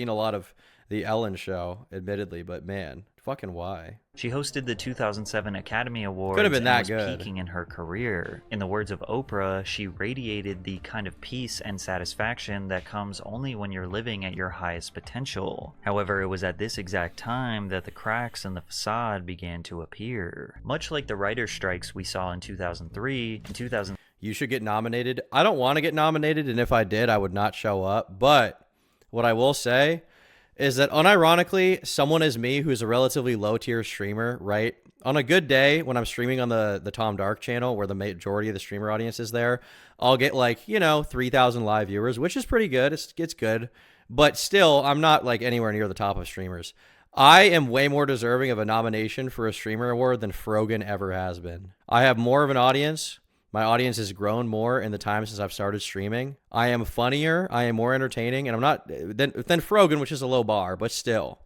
a lot of the Ellen show, admittedly, but man, fucking why? She hosted the 2007 Academy Awards. Could have been that and was peaking in her career. In the words of Oprah, she radiated the kind of peace and satisfaction that comes only when you're living at your highest potential. However, it was at this exact time that the cracks in the facade began to appear. Much like the writer's strikes we saw in 2003, You should get nominated. I don't want to get nominated, and if I did, I would not show up, but what I will say is that unironically, someone as me who's a relatively low tier streamer, right? On a good day, when I'm streaming on the Tom Dark channel, where the majority of the streamer audience is there, I'll get like, 3,000 live viewers, which is pretty good. It's good. But still, I'm not like anywhere near the top of streamers. I am way more deserving of a nomination for a streamer award than Frogan ever has been. I have more of an audience. My audience has grown more in the time since I've started streaming. I am funnier. I am more entertaining. And I'm not than Frogan, which is a low bar, but still.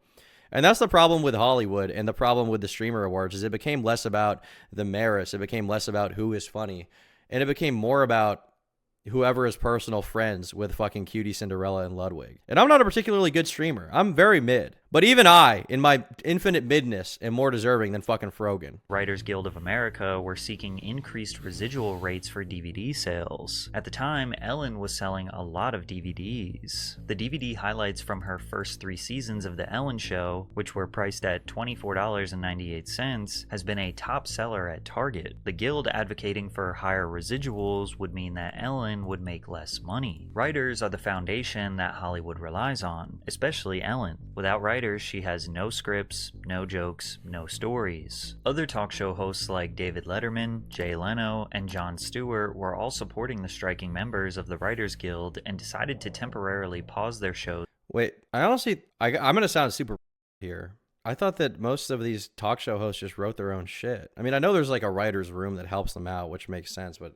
And that's the problem with Hollywood and the problem with the streamer awards is it became less about the merits. It became less about who is funny. And it became more about whoever is personal friends with fucking Cutie Cinderella and Ludwig. And I'm not a particularly good streamer. I'm very mid. But even I, in my infinite midness, am more deserving than fucking Frogan. Writers Guild of America were seeking increased residual rates for DVD sales. At the time, Ellen was selling a lot of DVDs. The DVD highlights from her first 3 seasons of The Ellen Show, which were priced at $24.98, has been a top seller at Target. The Guild advocating for higher residuals would mean that Ellen would make less money. Writers are the foundation that Hollywood relies on, especially Ellen. Without writers, she has no scripts, no jokes, no stories. Other talk show hosts like David Letterman, Jay Leno, and Jon Stewart were all supporting the striking members of the Writers Guild and decided to temporarily pause their shows. Wait, I'm going to sound super here. I thought that most of these talk show hosts just wrote their own shit. I mean, I know there's like a writer's room that helps them out, which makes sense, but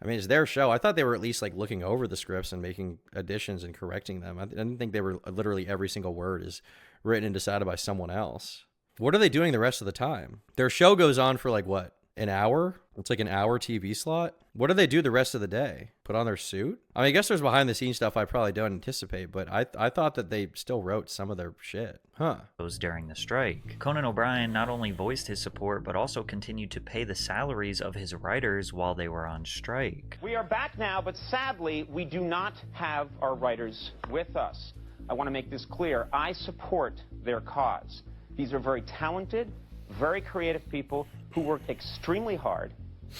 I mean, it's their show. I thought they were at least like looking over the scripts and making additions and correcting them. I didn't think they were literally every single word is written and decided by someone else. What are they doing the rest of the time? Their show goes on for like what? An hour? It's like an hour TV slot. What do they do the rest of the day? Put on their suit? I mean, I guess there's behind the scenes stuff I probably don't anticipate, but I thought that they still wrote some of their shit. Huh. During the strike. Conan O'Brien not only voiced his support, but also continued to pay the salaries of his writers while they were on strike. We are back now, but sadly, we do not have our writers with us. I want to make this clear. I support their cause. These are very talented, very creative people who work extremely hard.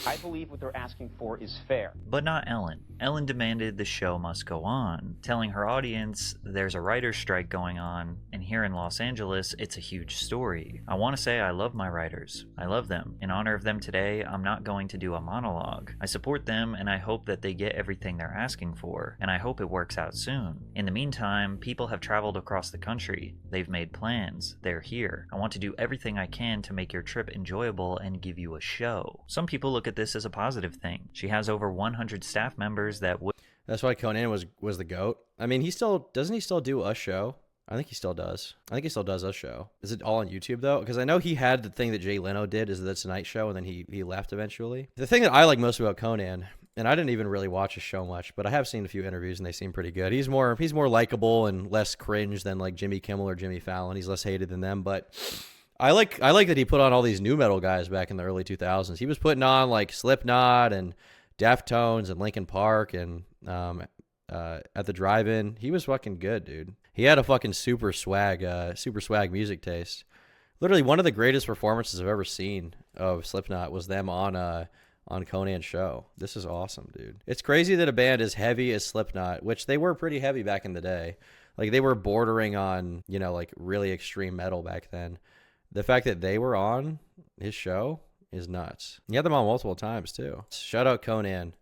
I believe what they're asking for is fair. But not Ellen. Ellen demanded the show must go on, telling her audience there's a writer's strike going on, and here in Los Angeles, it's a huge story. I want to say I love my writers. I love them. In honor of them today, I'm not going to do a monologue. I support them, and I hope that they get everything they're asking for, and I hope it works out soon. In the meantime, people have traveled across the country. They've made plans. They're here. I want to do everything I can to make your trip enjoyable and give you a show. Some people look at this as a positive thing. She has over 100 staff members that would. That's why Conan was the GOAT. I mean, doesn't he still do a show? I think he still does. I think he still does a show. Is it all on YouTube though? Because I know he had the thing that Jay Leno did, is the Tonight Show, and then he left eventually. The thing that I like most about Conan, and I didn't even really watch his show much, but I have seen a few interviews and they seem pretty good. He's more likable and less cringe than like Jimmy Kimmel or Jimmy Fallon. He's less hated than them, but I like that he put on all these new metal guys back in the early 2000s. He was putting on like Slipknot and Deftones and Linkin Park and at the drive-in. He was fucking good, dude. He had a fucking super swag music taste. Literally one of the greatest performances I've ever seen of Slipknot was them on Conan's show. This is awesome, dude. It's crazy that a band as heavy as Slipknot, which they were pretty heavy back in the day, like they were bordering on, like really extreme metal back then. The fact that they were on his show is nuts. He had them on multiple times too. Shout out Conan.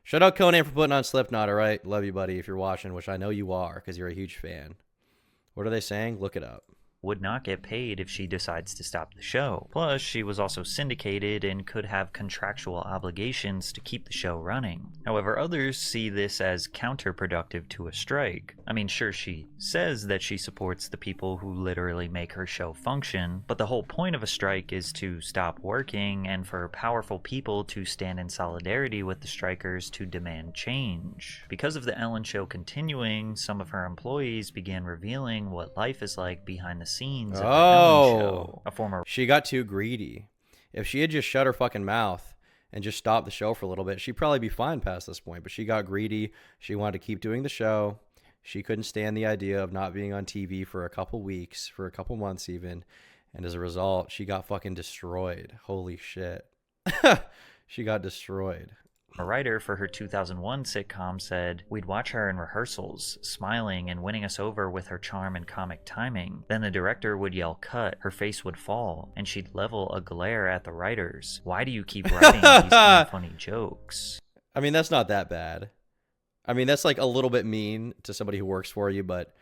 Shout out Conan for putting on Slipknot, all right? Love you, buddy, if you're watching, which I know you are because you're a huge fan. What are they saying? Look it up. Would not get paid if she decides to stop the show. Plus, she was also syndicated and could have contractual obligations to keep the show running. However, others see this as counterproductive to a strike. I mean, sure, she says that she supports the people who literally make her show function, but the whole point of a strike is to stop working and for powerful people to stand in solidarity with the strikers to demand change. Because of the Ellen Show continuing, some of her employees began revealing what life is like behind the scenes of the Ellen Show. She got too greedy. If she had just shut her fucking mouth and just stopped the show for a little bit, she'd probably be fine past this point. But she got greedy. She wanted to keep doing the show. She couldn't stand the idea of not being on TV for a couple weeks, for a couple months even. And as a result, she got fucking destroyed. Holy shit. She got destroyed. A writer for her 2001 sitcom said, "We'd watch her in rehearsals, smiling and winning us over with her charm and comic timing. Then the director would yell cut, her face would fall, and she'd level a glare at the writers. Why do you keep writing these unfunny jokes?" I mean, that's not that bad. I mean, that's like a little bit mean to somebody who works for you, but,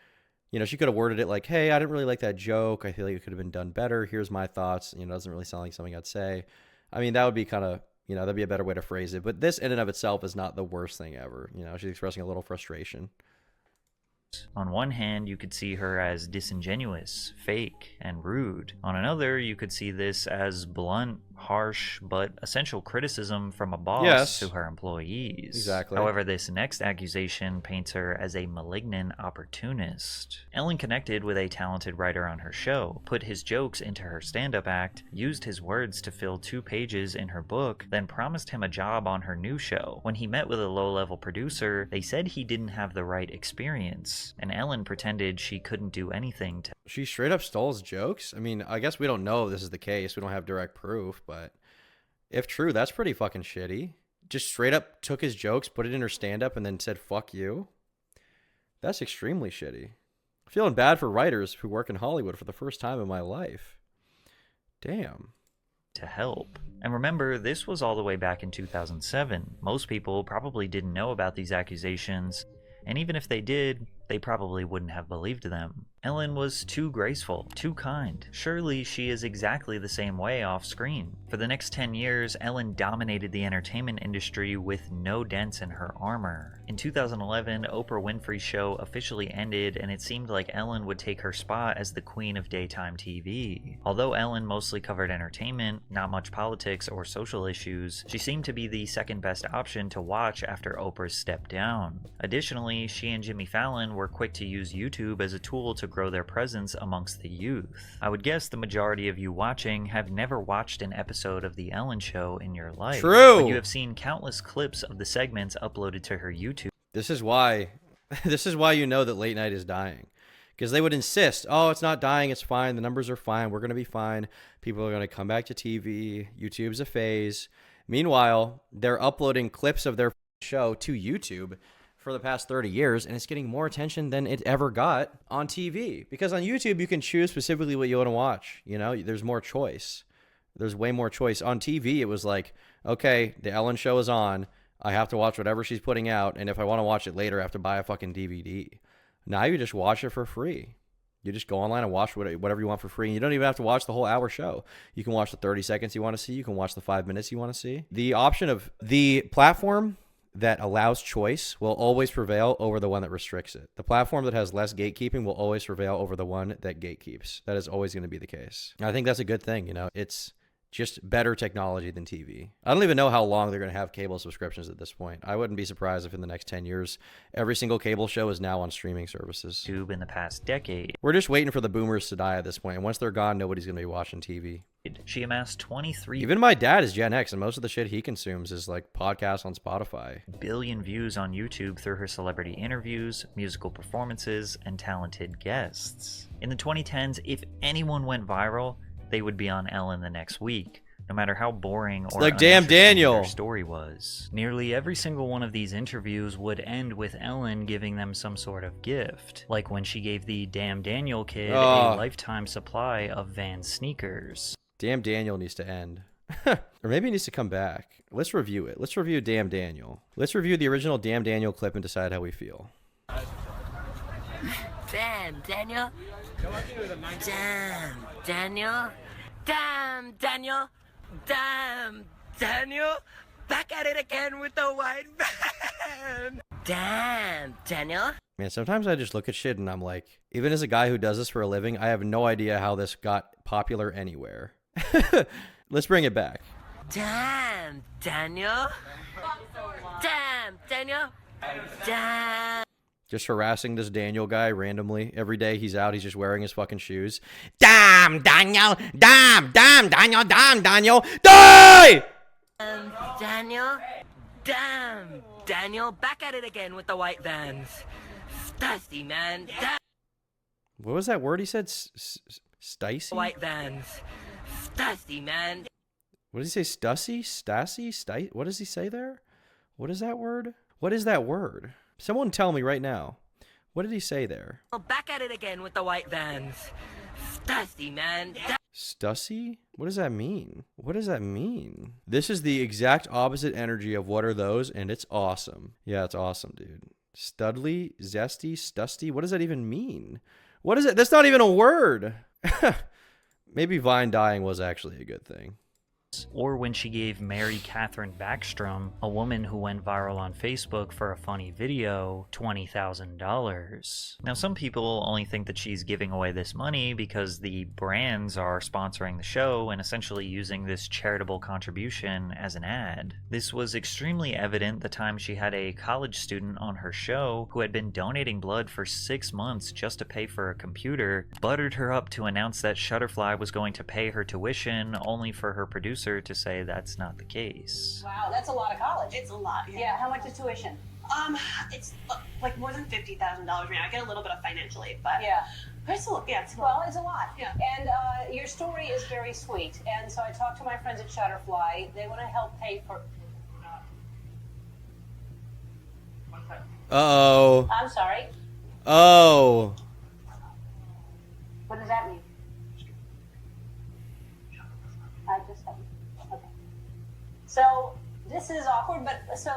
you know, she could have worded it like, hey, I didn't really like that joke. I feel like it could have been done better. Here's my thoughts. You know, it doesn't really sound like something I'd say. I mean, that would be kind of, you know, that'd be a better way to phrase it. But this in and of itself is not the worst thing ever. You know, she's expressing a little frustration. On one hand, you could see her as disingenuous, fake, and rude. On another, you could see this as blunt, harsh, but essential criticism from a boss to her employees. Exactly. However, this next accusation paints her as a malignant opportunist. Ellen connected with a talented writer on her show, put his jokes into her stand-up act, used his words to fill 2 pages in her book, then promised him a job on her new show. When he met with a low-level producer, they said he didn't have the right experience, and Ellen pretended she couldn't do anything to... She straight up stole his jokes? I mean, I guess we don't know if this is the case. We don't have direct proof, but if true, that's pretty fucking shitty. Just straight up took his jokes, put it in her stand-up, and then said, fuck you? That's extremely shitty. Feeling bad for writers who work in Hollywood for the first time in my life. Damn. To help. And remember, this was all the way back in 2007. Most people probably didn't know about these accusations, and even if they did, they probably wouldn't have believed them. Ellen was too graceful, too kind. Surely she is exactly the same way off screen. For the next 10 years, Ellen dominated the entertainment industry with no dents in her armor. In 2011, Oprah Winfrey's show officially ended, and it seemed like Ellen would take her spot as the queen of daytime TV. Although Ellen mostly covered entertainment, not much politics or social issues, she seemed to be the second best option to watch after Oprah stepped down. Additionally, she and Jimmy Fallon were quick to use YouTube as a tool to grow their presence amongst the youth. I would guess the majority of you watching have never watched an episode of The Ellen Show in your life. True! But you have seen countless clips of the segments uploaded to her YouTube. This is why you know that late night is dying. Because they would insist, oh, it's not dying, it's fine, the numbers are fine, we're going to be fine, people are going to come back to TV, YouTube's a phase. Meanwhile, they're uploading clips of their show to YouTube for the past 30 years, and it's getting more attention than it ever got on TV. Because on YouTube, you can choose specifically what you want to watch. You know, there's more choice. There's way more choice. On TV, it was like, okay, the Ellen Show is on. I have to watch whatever she's putting out, and if I want to watch it later, I have to buy a fucking DVD. Now you just watch it for free. You just go online and watch whatever you want for free. And you don't even have to watch the whole hour show. You can watch the 30 seconds you want to see. You can watch the 5 minutes you want to see. The option of the platform that allows choice will always prevail over the one that restricts it. The platform that has less gatekeeping will always prevail over the one that gatekeeps. That is always going to be the case. And I think that's a good thing. You know, it's just better technology than TV. I don't even know how long they're going to have cable subscriptions at this point. I wouldn't be surprised if in the next 10 years, every single cable show is now on streaming services. YouTube in the past decade. We're just waiting for the boomers to die at this point. And once they're gone, nobody's going to be watching TV. She amassed 23 Even my dad is Gen X, and most of the shit he consumes is like podcasts on Spotify. billion views on YouTube through her celebrity interviews, musical performances, and talented guests. In the 2010s, if anyone went viral, they would be on Ellen the next week, no matter how boring or like Damn Daniel their story was. Nearly every single one of these interviews would end with Ellen giving them some sort of gift, like when she gave the Damn Daniel kid a lifetime supply of Vans sneakers. Damn Daniel needs to end. Or maybe it needs to come back. Let's review it. Let's review Damn Daniel. Let's review the original Damn Daniel clip and decide how we feel. Damn, Daniel. Damn, Daniel. Damn, Daniel. Damn, Daniel. Back at it again with the white van. Damn, Daniel. Man, sometimes I just look at shit and I'm like, even as a guy who does this for a living, I have no idea how this got popular anywhere. Let's bring it back. Damn, Daniel. Damn, Daniel. Damn. Just harassing this Daniel guy randomly. Every day he's out, he's just wearing his fucking shoes. Damn, Daniel! Damn, Daniel! Damn, Daniel! Die! Daniel. Damn, Daniel. Back at it again with the white vans. Stussy, man. What was that word he said? Sticey? White vans. Stussy, man. What does he say? Stussy? Stassi? What does he say there? What is that word? What is that word? Someone tell me right now. What did he say there? Back at it again with the white vans. Stussy, man. Stussy? What does that mean? What does that mean? This is the exact opposite energy of what are those, and it's awesome. Yeah, it's awesome, dude. Studly, zesty, stusty. What does that even mean? What is it? That's not even a word. Maybe Vine dying was actually a good thing. Or when she gave Mary Catherine Backstrom, a woman who went viral on Facebook for a funny video, $20,000. Now, some people only think that she's giving away this money because the brands are sponsoring the show and essentially using this charitable contribution as an ad. This was extremely evident the time she had a college student on her show who had been donating blood for 6 months just to pay for a computer, buttered her up to announce that Shutterfly was going to pay her tuition, only for her producer to say that's not the case. Wow, that's a lot of college. It's a lot. Yeah, how much is tuition? It's like more than $50,000 right now. I get a little bit of financial aid, but Yeah. it's a lot. Yeah, it's a Well, lot. it's a lot. Yeah. And your story is very sweet. And so I talked to my friends at Shutterfly. They want to help pay for... Uh-oh. I'm sorry. Oh. What does that mean? I just haven't. Okay. So this is awkward, but so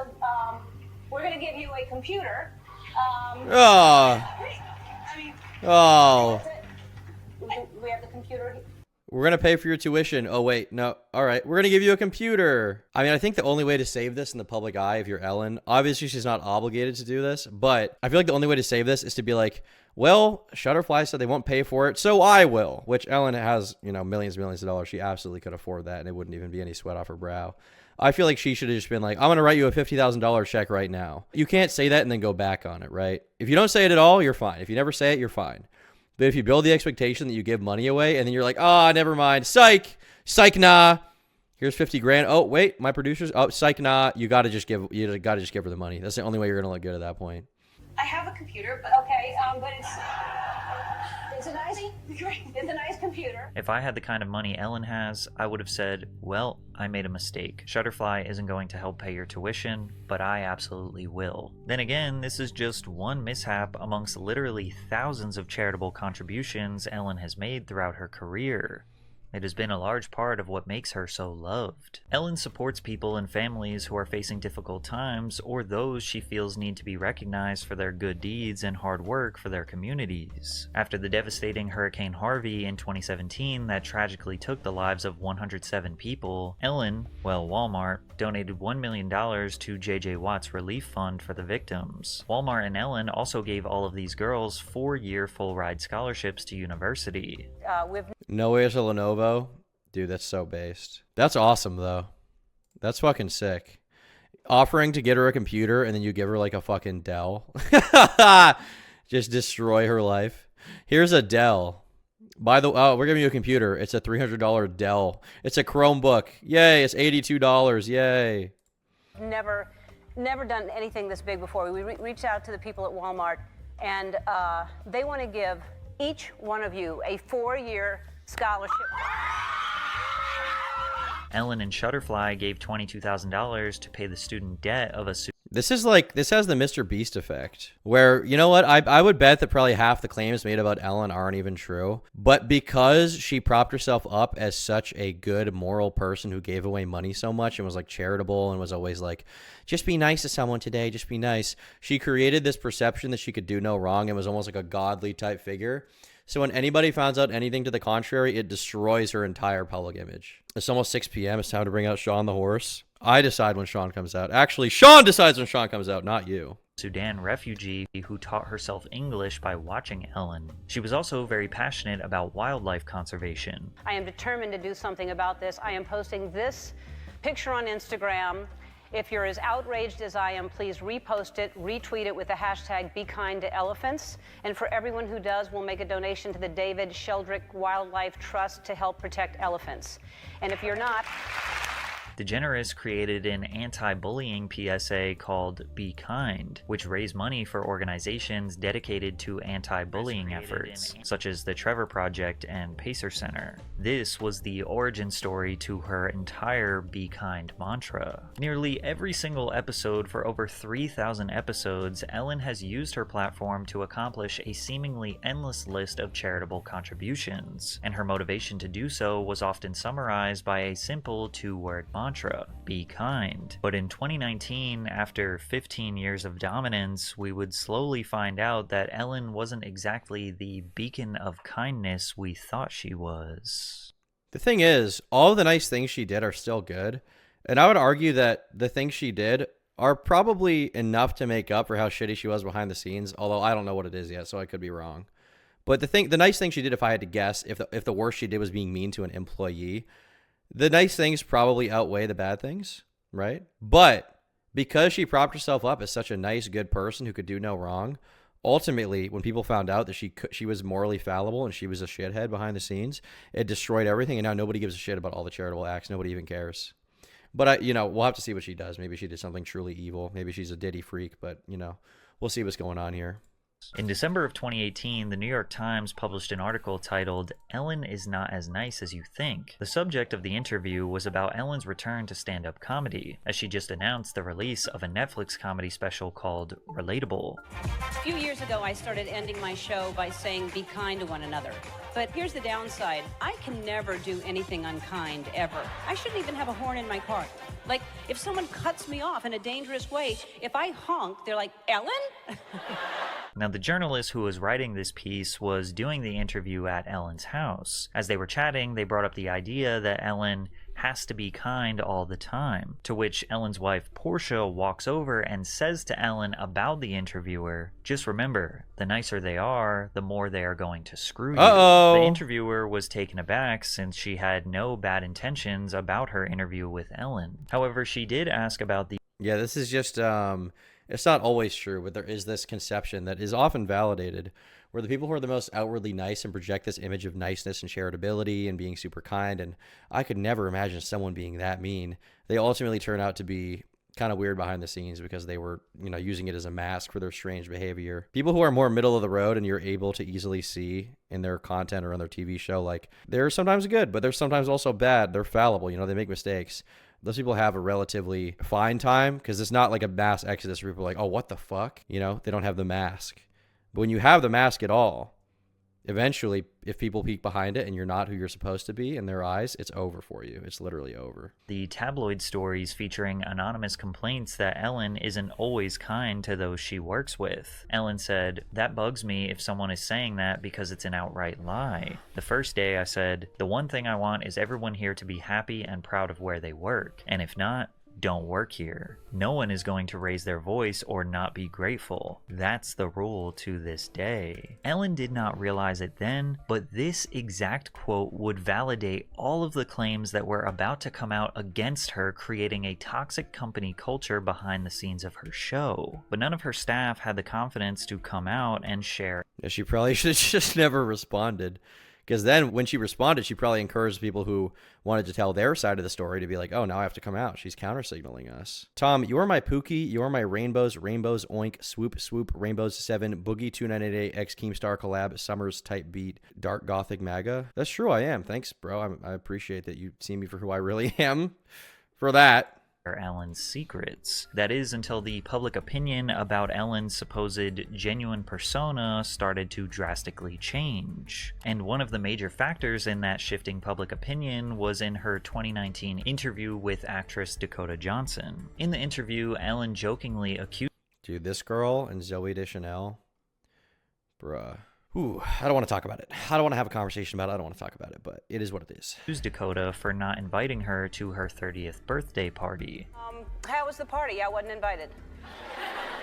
we're going to give you a computer. Oh. I mean, Oh. we have the computer here. We're going to pay for your tuition. Oh, wait. No. All right. We're going to give you a computer. I mean, I think the only way to save this in the public eye, if you're Ellen, obviously she's not obligated to do this, but I feel like the only way to save this is to be like, well, Shutterfly said they won't pay for it, so I will, which Ellen has, you know, millions and millions of dollars. She absolutely could afford that, and it wouldn't even be any sweat off her brow. I feel like she should have just been like, I'm going to write you a $50,000 check right now. You can't say that and then go back on it, right? If you don't say it at all, you're fine. If you never say it, you're fine. But if you build the expectation that you give money away and then you're like, ah, never mind. Psych, nah. Here's 50 grand. Oh, wait, my producers. Oh, psych, nah. You got to just give her the money. That's the only way you're going to look good at that point. I have a computer, but Okay, but it's a nice, it's a nice computer. If I had the kind of money Ellen has, I would have said, well, I made a mistake. Shutterfly isn't going to help pay your tuition, but I absolutely will. Then again, this is just one mishap amongst literally thousands of charitable contributions Ellen has made throughout her career. It has been a large part of what makes her so loved. Ellen supports people and families who are facing difficult times, or those she feels need to be recognized for their good deeds and hard work for their communities. After the devastating Hurricane Harvey in 2017 that tragically took the lives of 107 people, Ellen, well, Walmart, donated $1 million to J.J. Watt's relief fund for the victims. Walmart and Ellen also gave all of these girls 4-year full-ride scholarships to university. No way to Lenovo. Dude, that's so based. That's awesome, though. That's fucking sick. Offering to get her a computer and then you give her like a fucking Dell. Just destroy her life. Here's a Dell. We're giving you a computer. It's a $300 Dell. It's a Chromebook. Yay, it's $82. Yay. Never done anything this big before. We reached out to the people at Walmart, and they want to give each one of you a 4-year scholarship. Ellen and Shutterfly gave $22,000 to pay the student debt of a This has the Mr. Beast effect, where, you know what, I would bet that probably half the claims made about Ellen aren't even true, but because she propped herself up as such a good moral person who gave away money so much and was like charitable and was always like, just be nice to someone today, just be nice, she created this perception that she could do no wrong and was almost like a godly type figure. So when anybody finds out anything to the contrary, it destroys her entire public image. It's almost 6 p.m. It's time to bring out Sean the horse. I decide when Sean comes out. Actually, Sean decides when Sean comes out, not you. Sudan refugee who taught herself English by watching Ellen. She was also very passionate about wildlife conservation. I am determined to do something about this. I am posting this picture on Instagram. If you're as outraged as I am, please repost it, retweet it with the hashtag #BeKindToElephants. And for everyone who does, we'll make a donation to the David Sheldrick Wildlife Trust to help protect elephants. And if you're not... DeGeneres created an anti-bullying PSA called Be Kind, which raised money for organizations dedicated to anti-bullying efforts, such as the Trevor Project and Pacer Center. This was the origin story to her entire Be Kind mantra. Nearly every single episode for over 3,000 episodes, Ellen has used her platform to accomplish a seemingly endless list of charitable contributions, and her motivation to do so was often summarized by a simple two-word mantra: be kind. But in 2019, after 15 years of dominance, we would slowly find out that Ellen wasn't exactly the beacon of kindness we thought she was. The thing is, all the nice things she did are still good, and I would argue that the things she did are probably enough to make up for how shitty she was behind the scenes, although I don't know what it is yet, so I could be wrong. But the nice thing she did, if I had to guess, if the worst she did was being mean to an employee, the nice things probably outweigh the bad things, right? But because she propped herself up as such a nice, good person who could do no wrong, ultimately, when people found out that she was morally fallible and she was a shithead behind the scenes, it destroyed everything, and now nobody gives a shit about all the charitable acts. Nobody even cares. But we'll have to see what she does. Maybe she did something truly evil. Maybe she's a ditty freak, but we'll see what's going on here. In December of 2018, the New York Times published an article titled, "Ellen is not as nice as you think." The subject of the interview was about Ellen's return to stand-up comedy, as she just announced the release of a Netflix comedy special called Relatable. A few years ago, I started ending my show by saying, be kind to one another. But here's the downside. I can never do anything unkind, ever. I shouldn't even have a horn in my car. Like, if someone cuts me off in a dangerous way, if I honk, they're like, Ellen? Now, the journalist who was writing this piece was doing the interview at Ellen's house. As they were chatting, they brought up the idea that Ellen has to be kind all the time, to which Ellen's wife, Portia, walks over and says to Ellen about the interviewer, "Just remember, the nicer they are, the more they are going to screw you." The interviewer was taken aback since she had no bad intentions about her interview with Ellen. However, she did ask about the... Yeah, this is just... it's not always true, but there is this conception that is often validated where the people who are the most outwardly nice and project this image of niceness and charitability and being super kind, and I could never imagine someone being that mean, they ultimately turn out to be kind of weird behind the scenes because they were, using it as a mask for their strange behavior. People who are more middle of the road and you're able to easily see in their content or on their TV show, like, they're sometimes good, but they're sometimes also bad. They're fallible, they make mistakes. Those people have a relatively fine time because it's not like a mass exodus where people are like, oh, what the fuck? They don't have the mask. But when you have the mask at all, eventually, if people peek behind it and you're not who you're supposed to be in their eyes, it's over for you. It's literally over. The tabloid stories featuring anonymous complaints that Ellen isn't always kind to those she works with. Ellen said, "That bugs me if someone is saying that because it's an outright lie. The first day I said, the one thing I want is everyone here to be happy and proud of where they work. And if not, don't work here. No one is going to raise their voice or not be grateful. That's the rule to this day." Ellen did not realize it then, but this exact quote would validate all of the claims that were about to come out against her, creating a toxic company culture behind the scenes of her show. But none of her staff had the confidence to come out and share. Yeah, she probably should have just never responded. Because then when she responded, she probably encouraged people who wanted to tell their side of the story to be like, oh, now I have to come out. She's counter-signaling us. Tom, you're my Pookie. You're my Rainbows. Rainbows, Oink, Swoop, Swoop, Rainbows 7, Boogie 2988, X Keemstar Collab, Summers Type Beat, Dark Gothic MAGA. That's true, I am. Thanks, bro. I appreciate that you see me for who I really am for that. Ellen's secrets. That is, until the public opinion about Ellen's supposed genuine persona started to drastically change. And one of the major factors in that shifting public opinion was in her 2019 interview with actress Dakota Johnson. In the interview, Ellen jokingly accused... Dude, this girl and Zooey Deschanel, bruh. Ooh, I don't want to talk about it. I don't want to have a conversation about it. I don't want to talk about it, but it is what it is. Dakota for not inviting her to her 30th birthday party. How was the party? I wasn't invited.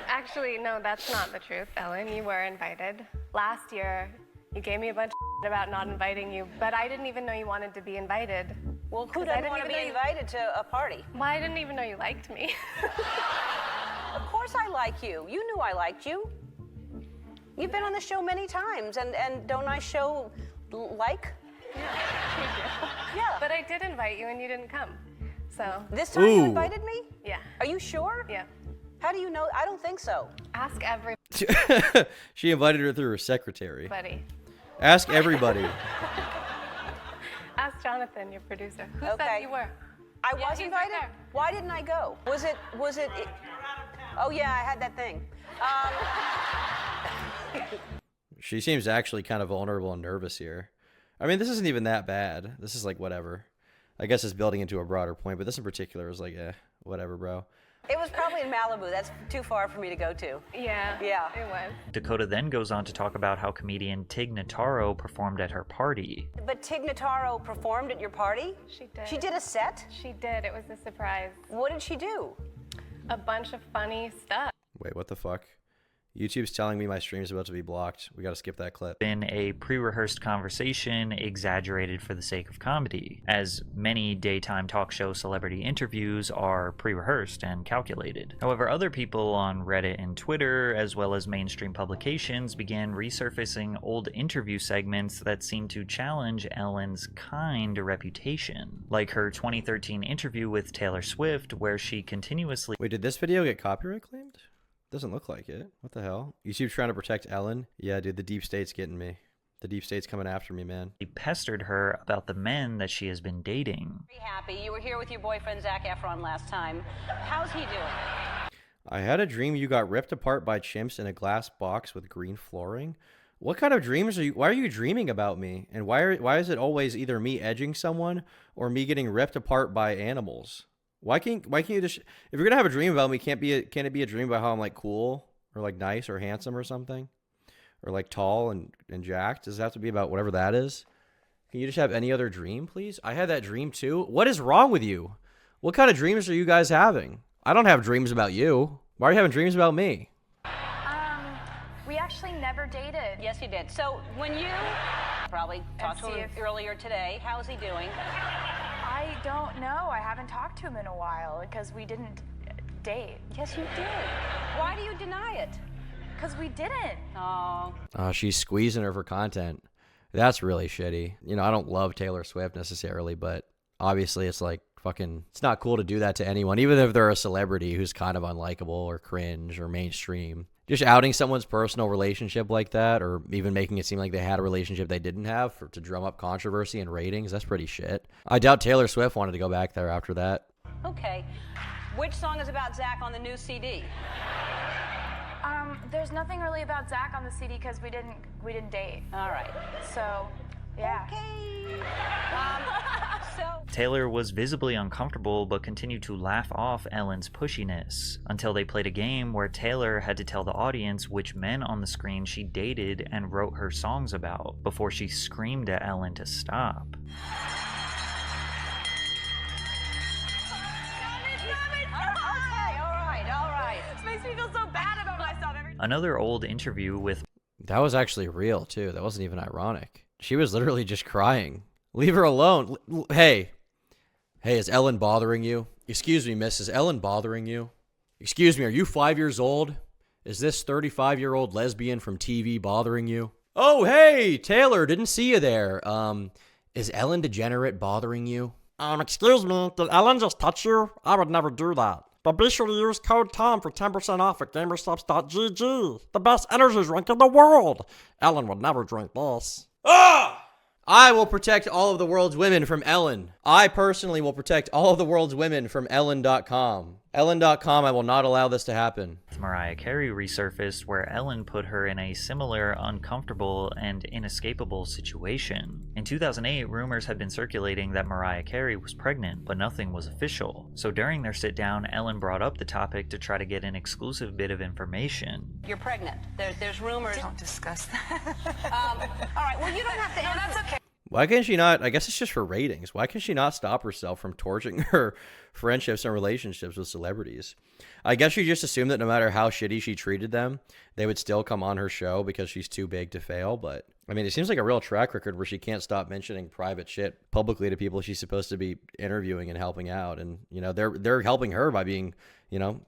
Actually, no, that's not the truth, Ellen. You were invited. Last year, you gave me a bunch of about not inviting you, but I didn't even know you wanted to be invited. Well, who doesn't want to be invited to a party? Well, I didn't even know you liked me. Of course I like you. You knew I liked you. You've been on the show many times, and don't I show like? Yeah, you do. Yeah. But I did invite you, and you didn't come. So This time you Ooh. invited me? yeah, Are you sure? yeah. How do you know? I don't think so. Ask everybody. She invited her through her secretary. Ask everybody. Ask Jonathan, your producer. Who Okay. said you were? I Yeah, was he's invited. right there. Why didn't I go? Was it? Oh yeah, I had that thing. She seems actually kind of vulnerable and nervous here. I mean, this isn't even that bad. This is like whatever. I guess it's building into a broader point, but this in particular is like, whatever, bro. It was probably in Malibu. That's too far for me to go to. Yeah. Yeah. It was. Dakota then goes on to talk about how comedian Tig Notaro performed at her party. But Tig Notaro performed at your party? She did. She did a set? She did. It was a surprise. What did she do? A bunch of funny stuff. Wait, what the fuck? YouTube's telling me my stream's about to be blocked. We gotta skip that clip. In a pre-rehearsed conversation exaggerated for the sake of comedy, as many daytime talk show celebrity interviews are pre-rehearsed and calculated. However, other people on Reddit and Twitter, as well as mainstream publications, began resurfacing old interview segments that seemed to challenge Ellen's kind reputation, like her 2013 interview with Taylor Swift, where she continuously— Wait, did this video get copyright claimed? Doesn't look like it. What the hell? YouTube's trying to protect Ellen? Yeah, dude, the deep state's getting me. The deep state's coming after me, man. He pestered her about the men that she has been dating. Very happy. You were here with your boyfriend Zac Efron last time. How's he doing? I had a dream you got ripped apart by chimps in a glass box with green flooring. What kind of dreams are you? Why are you dreaming about me? And why is it always either me edging someone or me getting ripped apart by animals? Why can't you just, if you're gonna have a dream about me, can't it be a dream about how I'm like cool or like nice or handsome or something, or like tall and jacked? Does it have to be about whatever that is? Can you just have any other dream, please? I had that dream too. What is wrong with you? What kind of dreams are you guys having? I don't have dreams about you. Why are you having dreams about me? We actually never dated. Yes, you did. So when you probably talked to him earlier today, how's he doing? I don't know. I haven't talked to him in a while because we didn't date. Yes, you did. Why do you deny it? Because we didn't. Oh. She's squeezing her for content. That's really shitty. You know, I don't love Taylor Swift necessarily, but obviously it's like fucking, it's not cool to do that to anyone, even if they're a celebrity who's kind of unlikable or cringe or mainstream. Just outing someone's personal relationship like that, or even making it seem like they had a relationship they didn't have to drum up controversy and ratings, that's pretty shit. I doubt Taylor Swift wanted to go back there after that. Okay. Which song is about Zac on the new CD? There's nothing really about Zac on the CD because we didn't date. All right. So, yeah. Okay. Taylor was visibly uncomfortable but continued to laugh off Ellen's pushiness until they played a game where Taylor had to tell the audience which men on the screen she dated and wrote her songs about before she screamed at Ellen to stop. All right. This makes me feel so bad about myself. Another old interview with— That was actually real too. That wasn't even ironic. She was literally just crying. Leave her alone. Hey, is Ellen bothering you? Excuse me, miss, is Ellen bothering you? Excuse me, are you 5 years old? Is this 35-year-old lesbian from TV bothering you? Oh, hey, Taylor, didn't see you there. Is Ellen DeGenerate bothering you? Excuse me, did Ellen just touch you? I would never do that. But be sure to use code TOM for 10% off at gamersubs.gg. The best energy drink in the world. Ellen would never drink this. I will protect all of the world's women from Ellen. I personally will protect all of the world's women from Ellen.com. Ellen.com, I will not allow this to happen. Mariah Carey resurfaced where Ellen put her in a similar uncomfortable and inescapable situation. In 2008, rumors had been circulating that Mariah Carey was pregnant, but nothing was official. So during their sit down, Ellen brought up the topic to try to get an exclusive bit of information. You're pregnant. There's rumors. Don't discuss that. All right, well, you don't have to answer. That's okay. Why can't she not, I guess it's just for ratings, why can she not stop herself from torching her friendships and relationships with celebrities? I guess she just assumed that no matter how shitty she treated them, they would still come on her show because she's too big to fail. But I mean, it seems like a real track record where she can't stop mentioning private shit publicly to people she's supposed to be interviewing and helping out. And, you know, they're helping her by being, you know,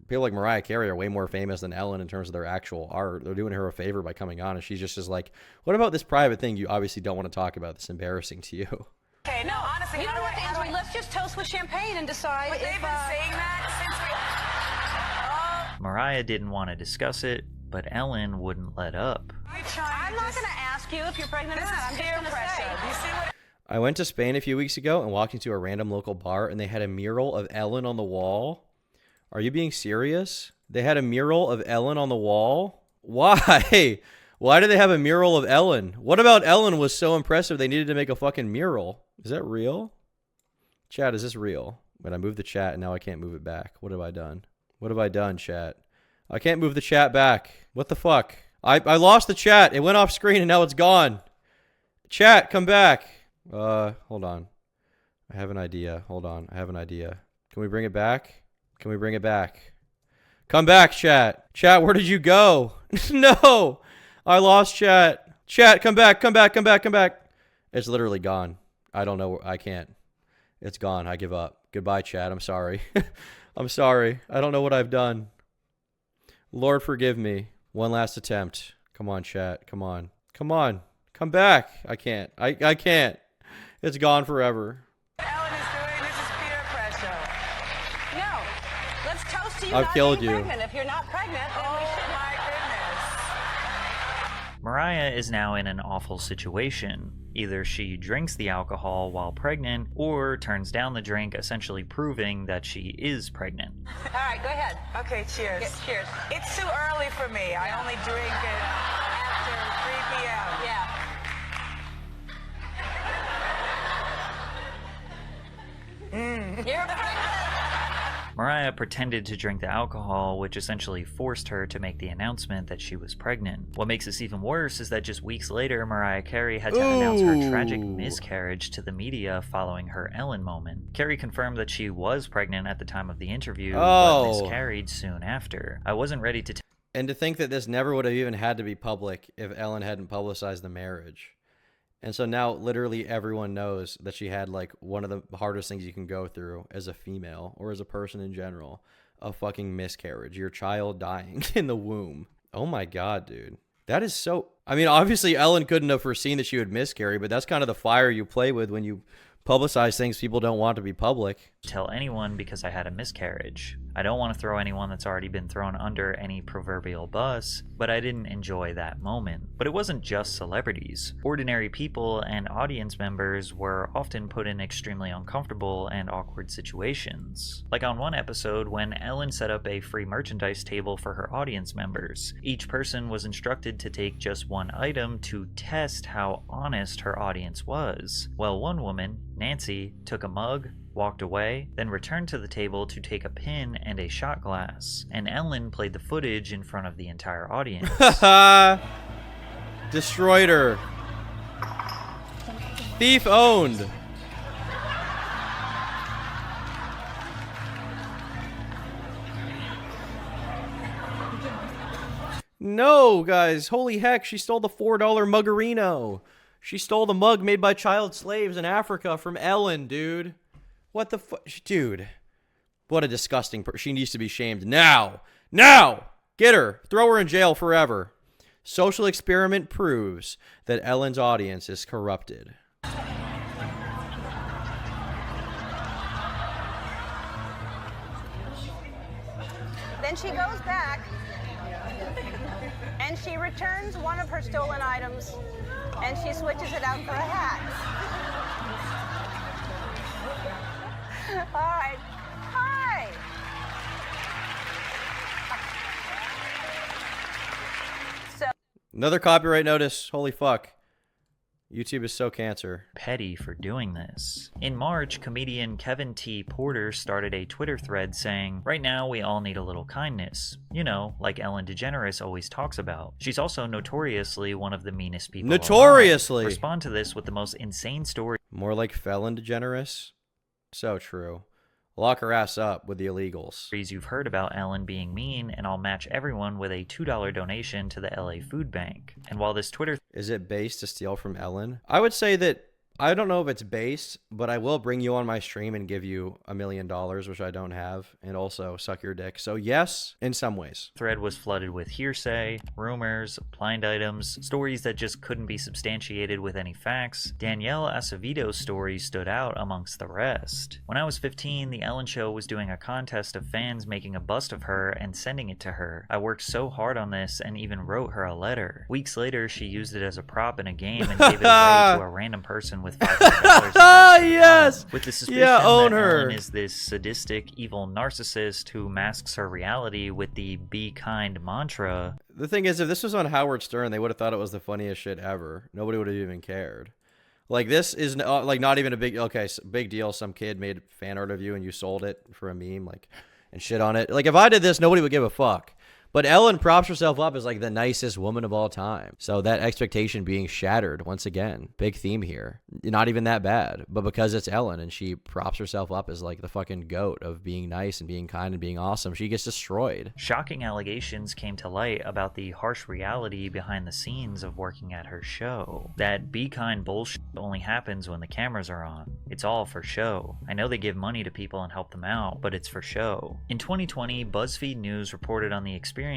people like Mariah Carey are way more famous than Ellen in terms of their actual art. They're doing her a favor by coming on, and she's just like, what about this private thing you obviously don't want to talk about that's embarrassing to you? Okay, no, honestly, you don't have to answer me. Let's just toast with champagne and decide if... They've been saying that since we... Mariah didn't want to discuss it, but Ellen wouldn't let up. I'm not going to ask you if you're pregnant or not. I'm just going to say. You see what... I went to Spain a few weeks ago and walked into a random local bar and they had a mural of Ellen on the wall. Are you being serious? They had a mural of Ellen on the wall? Why? Why do they have a mural of Ellen? What about Ellen was so impressive they needed to make a fucking mural? Is that real? Chat, is this real? But I moved the chat and now I can't move it back. What have I done? What have I done, chat? I can't move the chat back. What the fuck? I lost the chat. It went off screen and now it's gone. Chat, come back. Hold on. I have an idea. Hold on. I have an idea. Can we bring it back? Can we bring it back? Come back, chat. Chat, where did you go? No! I lost chat. Chat, come back, come back, come back, come back. It's literally gone. I don't know. I can't. It's gone. I give up. Goodbye, chat. I'm sorry. I'm sorry. I don't know what I've done. Lord, forgive me. One last attempt. Come on, chat. Come on. Come on. Come back. I can't. I can't. It's gone forever. Ellen is doing this is peer pressure. No. Let's toast to you I've not killed being you. pregnant. If you're not pregnant, then we should... my goodness. Mariah is now in an awful situation. Either she drinks the alcohol while pregnant, or turns down the drink, essentially proving that she is pregnant. All right, go ahead. Okay, cheers. Cheers. It's too early for me. I only drink it after 3 p.m. Yeah. You're pregnant. Mariah pretended to drink the alcohol, which essentially forced her to make the announcement that she was pregnant. What makes this even worse is that just weeks later, Mariah Carey had to announce her tragic miscarriage to the media following her Ellen moment. Carey confirmed that she was pregnant at the time of the interview, but miscarried soon after. I wasn't ready to And to think that this never would have even had to be public if Ellen hadn't publicized the marriage. And so now literally everyone knows that she had like one of the hardest things you can go through as a female or as a person in general, a fucking miscarriage, your child dying in the womb. Oh my God, dude. That is so, I mean, obviously Ellen couldn't have foreseen that she would miscarry, but that's kind of the fire you play with when you publicize things people don't want to be public. Tell anyone because I had a miscarriage. I don't want to throw anyone that's already been thrown under any proverbial bus, but I didn't enjoy that moment. But it wasn't just celebrities. Ordinary people and audience members were often put in extremely uncomfortable and awkward situations. Like on one episode when Ellen set up a free merchandise table for her audience members. Each person was instructed to take just one item to test how honest her audience was. Well, one woman, Nancy, took a mug, walked away, then returned to the table to take a pin and a shot glass. And Ellen played the footage in front of the entire audience. Destroyed her. Thief owned. No, guys. Holy heck, she stole the $4 muggerino. She stole the mug made by child slaves in Africa from Ellen, dude. What the fuck? Dude. What a disgusting person. She needs to be shamed now. Now! Get her. Throw her in jail forever. Social experiment proves that Ellen's audience is corrupted. Then she goes back and she returns one of her stolen items and she switches it out for a hat. All right. Hi. So Another copyright notice. Holy fuck. YouTube is so cancer. Petty for doing this. In March, comedian Kevin T. Porter started a Twitter thread saying, "Right now we all need a little kindness. You know, like Ellen DeGeneres always talks about. She's also notoriously one of the meanest people Notoriously! alive. Respond to this with the most insane story." More like Felon DeGeneres. So true. Lock her ass up with the illegals. You've heard about Ellen being mean, and I'll match everyone with a $2 donation to the LA Food Bank. And while this Twitter... Is it base to steal from Ellen? I would say that I don't know if it's based, but I will bring you on my stream and give you $1 million, which I don't have, and also suck your dick. So yes, in some ways. Thread was flooded with hearsay, rumors, blind items, stories that just couldn't be substantiated with any facts. Danielle Acevedo's story stood out amongst the rest. When I was 15, The Ellen Show was doing a contest of fans making a bust of her and sending it to her. I worked so hard on this and even wrote her a letter. Weeks later, she used it as a prop in a game and gave it away to a random person with $500. Yes! With the suspicion Yeah, own that her. Ellen is this sadistic, evil narcissist who masks her reality with the "be kind" mantra. The thing is, if this was on Howard Stern, they would have thought it was the funniest shit ever. Nobody would have even cared. Like, this is like not even a big, okay, big deal. Some kid made fan art of you and you sold it for a meme, like, and shit on it. Like, if I did this, nobody would give a fuck. But Ellen props herself up as like the nicest woman of all time. So that expectation being shattered once again. Big theme here. Not even that bad. But because it's Ellen and she props herself up as like the fucking goat of being nice and being kind and being awesome, she gets destroyed. Shocking allegations came to light about the harsh reality behind the scenes of working at her show. That be kind bullshit only happens when the cameras are on. It's all for show. I know they give money to people and help them out, but it's for show. In 2020, BuzzFeed News reported on the experiences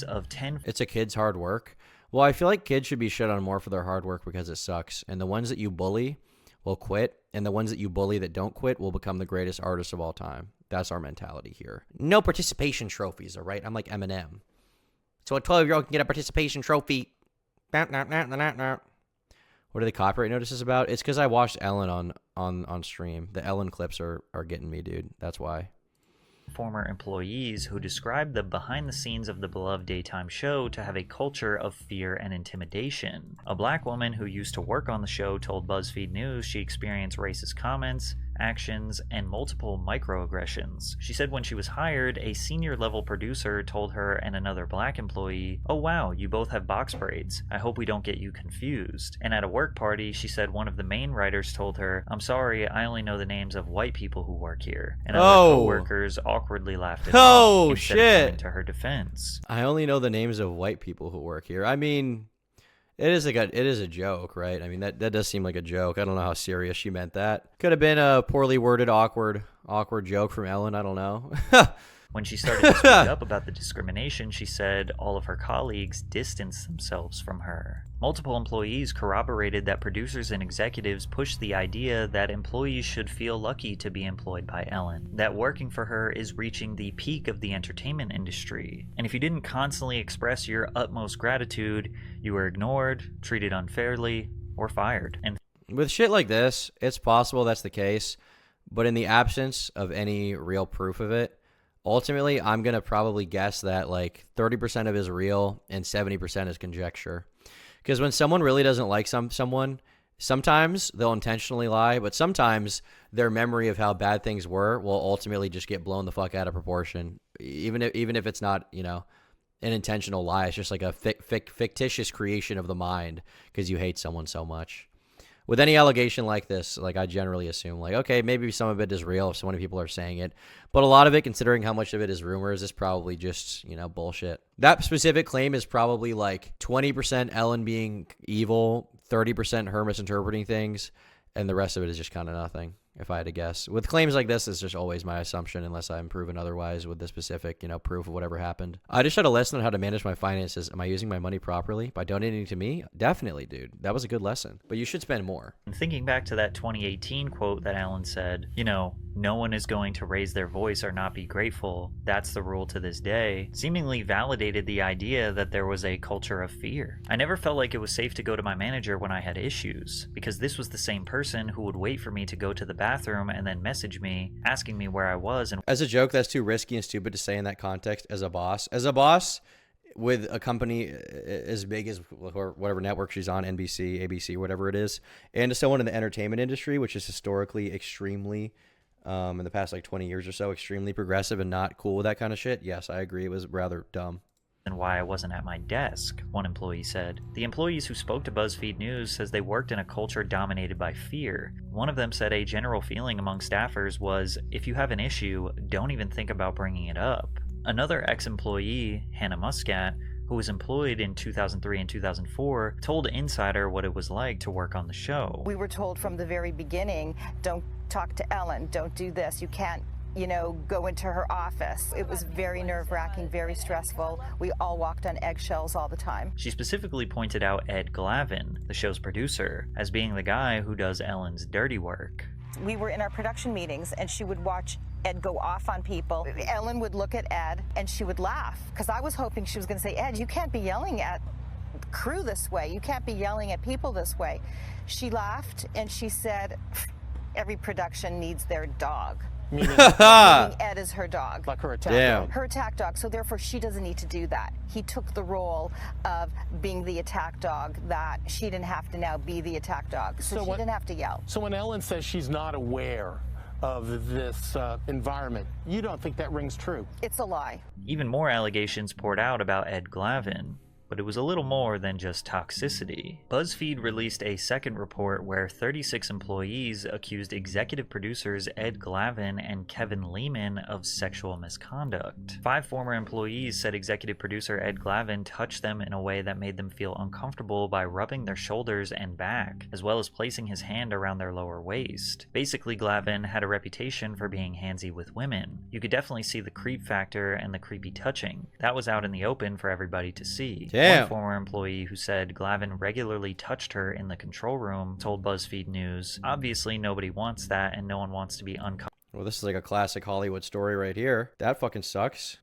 of 10... It's a kid's hard work. Well, I feel like kids should be shit on more for their hard work because it sucks. And the ones that you bully will quit. And the ones that you bully that don't quit will become the greatest artists of all time. That's our mentality here. No participation trophies, all right? I'm like Eminem. So a 12-year-old can get a participation trophy. What are the copyright notices about? It's because I watched Ellen on stream. The Ellen clips are getting me, dude. That's why. Former employees who described the behind the scenes of the beloved daytime show to have a culture of fear and intimidation. A black woman who used to work on the show told BuzzFeed News she experienced racist comments, actions, and multiple microaggressions. She said when she was hired, a senior level producer told her and another black employee, "Oh wow, you both have box braids. I hope we don't get you confused." And at a work party, she said one of the main writers told her, "I'm sorry, I only know the names of white people who work here." And other co-workers awkwardly laughed at her instead of coming to her defense. I only know the names of white people who work here. I mean, it is a joke, right? I mean, that does seem like a joke. I don't know how serious she meant that. Could have been a poorly worded, awkward joke from Ellen. I don't know. When she started to speak up about the discrimination, she said all of her colleagues distanced themselves from her. Multiple employees corroborated that producers and executives pushed the idea that employees should feel lucky to be employed by Ellen, that working for her is reaching the peak of the entertainment industry. And if you didn't constantly express your utmost gratitude, you were ignored, treated unfairly, or fired. And with shit like this, it's possible that's the case, but in the absence of any real proof of it, ultimately, I'm going to probably guess that like 30% of it is real and 70% is conjecture. Because when someone really doesn't like someone, sometimes they'll intentionally lie, but sometimes their memory of how bad things were will ultimately just get blown the fuck out of proportion. Even if it's not, you know, an intentional lie, it's just like a fictitious creation of the mind because you hate someone so much. With any allegation like this, like I generally assume, like, okay, maybe some of it is real if so many people are saying it, but a lot of it, considering how much of it is rumors, is probably just, you know, bullshit. That specific claim is probably like 20% Ellen being evil, 30% her misinterpreting things, and the rest of it is just kind of nothing, if I had to guess. With claims like this, it's just always my assumption unless I'm proven otherwise with the specific, you know, proof of whatever happened. I just had a lesson on how to manage my finances. Am I using my money properly? By donating to me? Definitely, dude. That was a good lesson. But you should spend more. And thinking back to that 2018 quote that Ellen said, you know, no one is going to raise their voice or not be grateful. That's the rule to this day. Seemingly validated the idea that there was a culture of fear. I never felt like it was safe to go to my manager when I had issues, because this was the same person who would wait for me to go to the bathroom and then message me, asking me where I was. And as a joke, that's too risky and stupid to say in that context. As a boss with a company as big as whatever network she's on, NBC, ABC, whatever it is, and to someone in the entertainment industry, which is historically extremely, in the past like 20 years or so, extremely progressive and not cool with that kind of shit. Yes, I agree. It was rather dumb. And why I wasn't at my desk, one employee said. The employees who spoke to BuzzFeed News says they worked in a culture dominated by fear. One of them said a general feeling among staffers was, if you have an issue, don't even think about bringing it up. Another ex-employee, Hannah Muscat, who was employed in 2003 and 2004, told Insider what it was like to work on the show. We were told from the very beginning, don't talk to Ellen, don't do this, you can't, go into her office. It was very nerve-wracking, very stressful. We all walked on eggshells all the time. She specifically pointed out Ed Glavin, the show's producer, as being the guy who does Ellen's dirty work. We were in our production meetings, and she would watch Ed go off on people. Ellen would look at Ed, and she would laugh, because I was hoping she was going to say, Ed, you can't be yelling at the crew this way. You can't be yelling at people this way. She laughed, and she said, every production needs their dog. Meaning Ed is her dog. Like her attack dog. Her attack dog, so therefore she doesn't need to do that. He took the role of being the attack dog that she didn't have to now be the attack dog. So she didn't have to yell. So when Ellen says she's not aware of this environment, you don't think that rings true? It's a lie. Even more allegations poured out about Ed Glavin, but it was a little more than just toxicity. BuzzFeed released a second report where 36 employees accused executive producers Ed Glavin and Kevin Lehman of sexual misconduct. 5 former employees said executive producer Ed Glavin touched them in a way that made them feel uncomfortable by rubbing their shoulders and back, as well as placing his hand around their lower waist. Basically, Glavin had a reputation for being handsy with women. You could definitely see the creep factor and the creepy touching. That was out in the open for everybody to see. Damn. One former employee who said Glavin regularly touched her in the control room told BuzzFeed News, obviously nobody wants that and no one wants to be uncomfortable. Well, this is like a classic Hollywood story right here. That fucking sucks.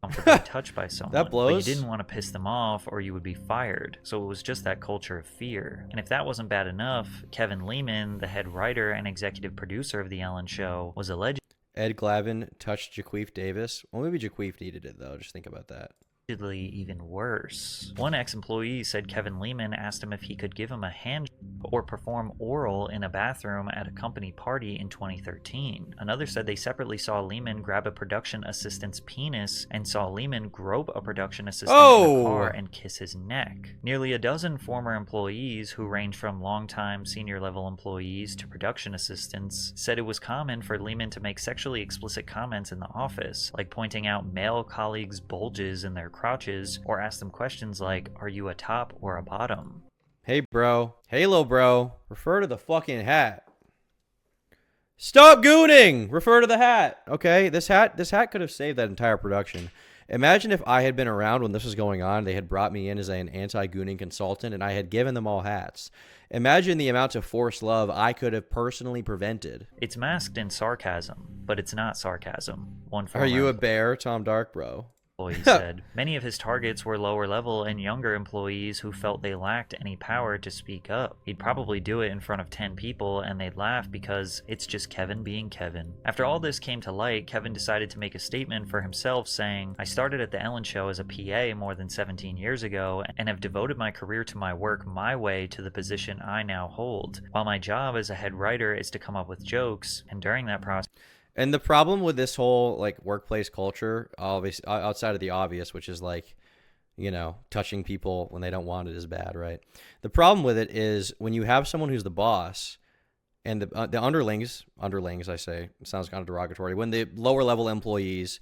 Touched by someone. That blows. But you didn't want to piss them off or you would be fired. So it was just that culture of fear. And if that wasn't bad enough, Kevin Lehman, the head writer and executive producer of The Ellen Show, was alleged. Ed Glavin touched Jaqueef Davis. Well, maybe Jaqueef needed it, though. Just think about that. Even worse. One ex-employee said Kevin Lehman asked him if he could give him a hand or perform oral in a bathroom at a company party in 2013. Another said they separately saw Lehman grab a production assistant's penis and saw Lehman grope a production assistant in the car and kiss his neck. Nearly a dozen former employees who range from longtime senior-level employees to production assistants said it was common for Lehman to make sexually explicit comments in the office, like pointing out male colleagues' bulges in their crotches, or ask them questions like, are you a top or a bottom? Hey bro, Halo bro, refer to the fucking hat. Stop gooning! Refer to the hat. Okay, this hat could have saved that entire production. Imagine if I had been around when this was going on, they had brought me in as an anti-gooning consultant and I had given them all hats. Imagine the amount of forced love I could have personally prevented. It's masked in sarcasm, but it's not sarcasm. Are you a bear, Tom Dark bro? He said. Many of his targets were lower level and younger employees who felt they lacked any power to speak up. He'd probably do it in front of 10 people and they'd laugh because it's just Kevin being Kevin. After all this came to light, Kevin decided to make a statement for himself saying, I started at The Ellen Show as a PA more than 17 years ago and have devoted my career to my work my way to the position I now hold. While my job as a head writer is to come up with jokes, and during that process, and the problem with this whole like workplace culture, obviously outside of the obvious, which is like, touching people when they don't want it is bad, right? The problem with it is when you have someone who's the boss and the underlings, I say, it sounds kind of derogatory, when the lower level employees,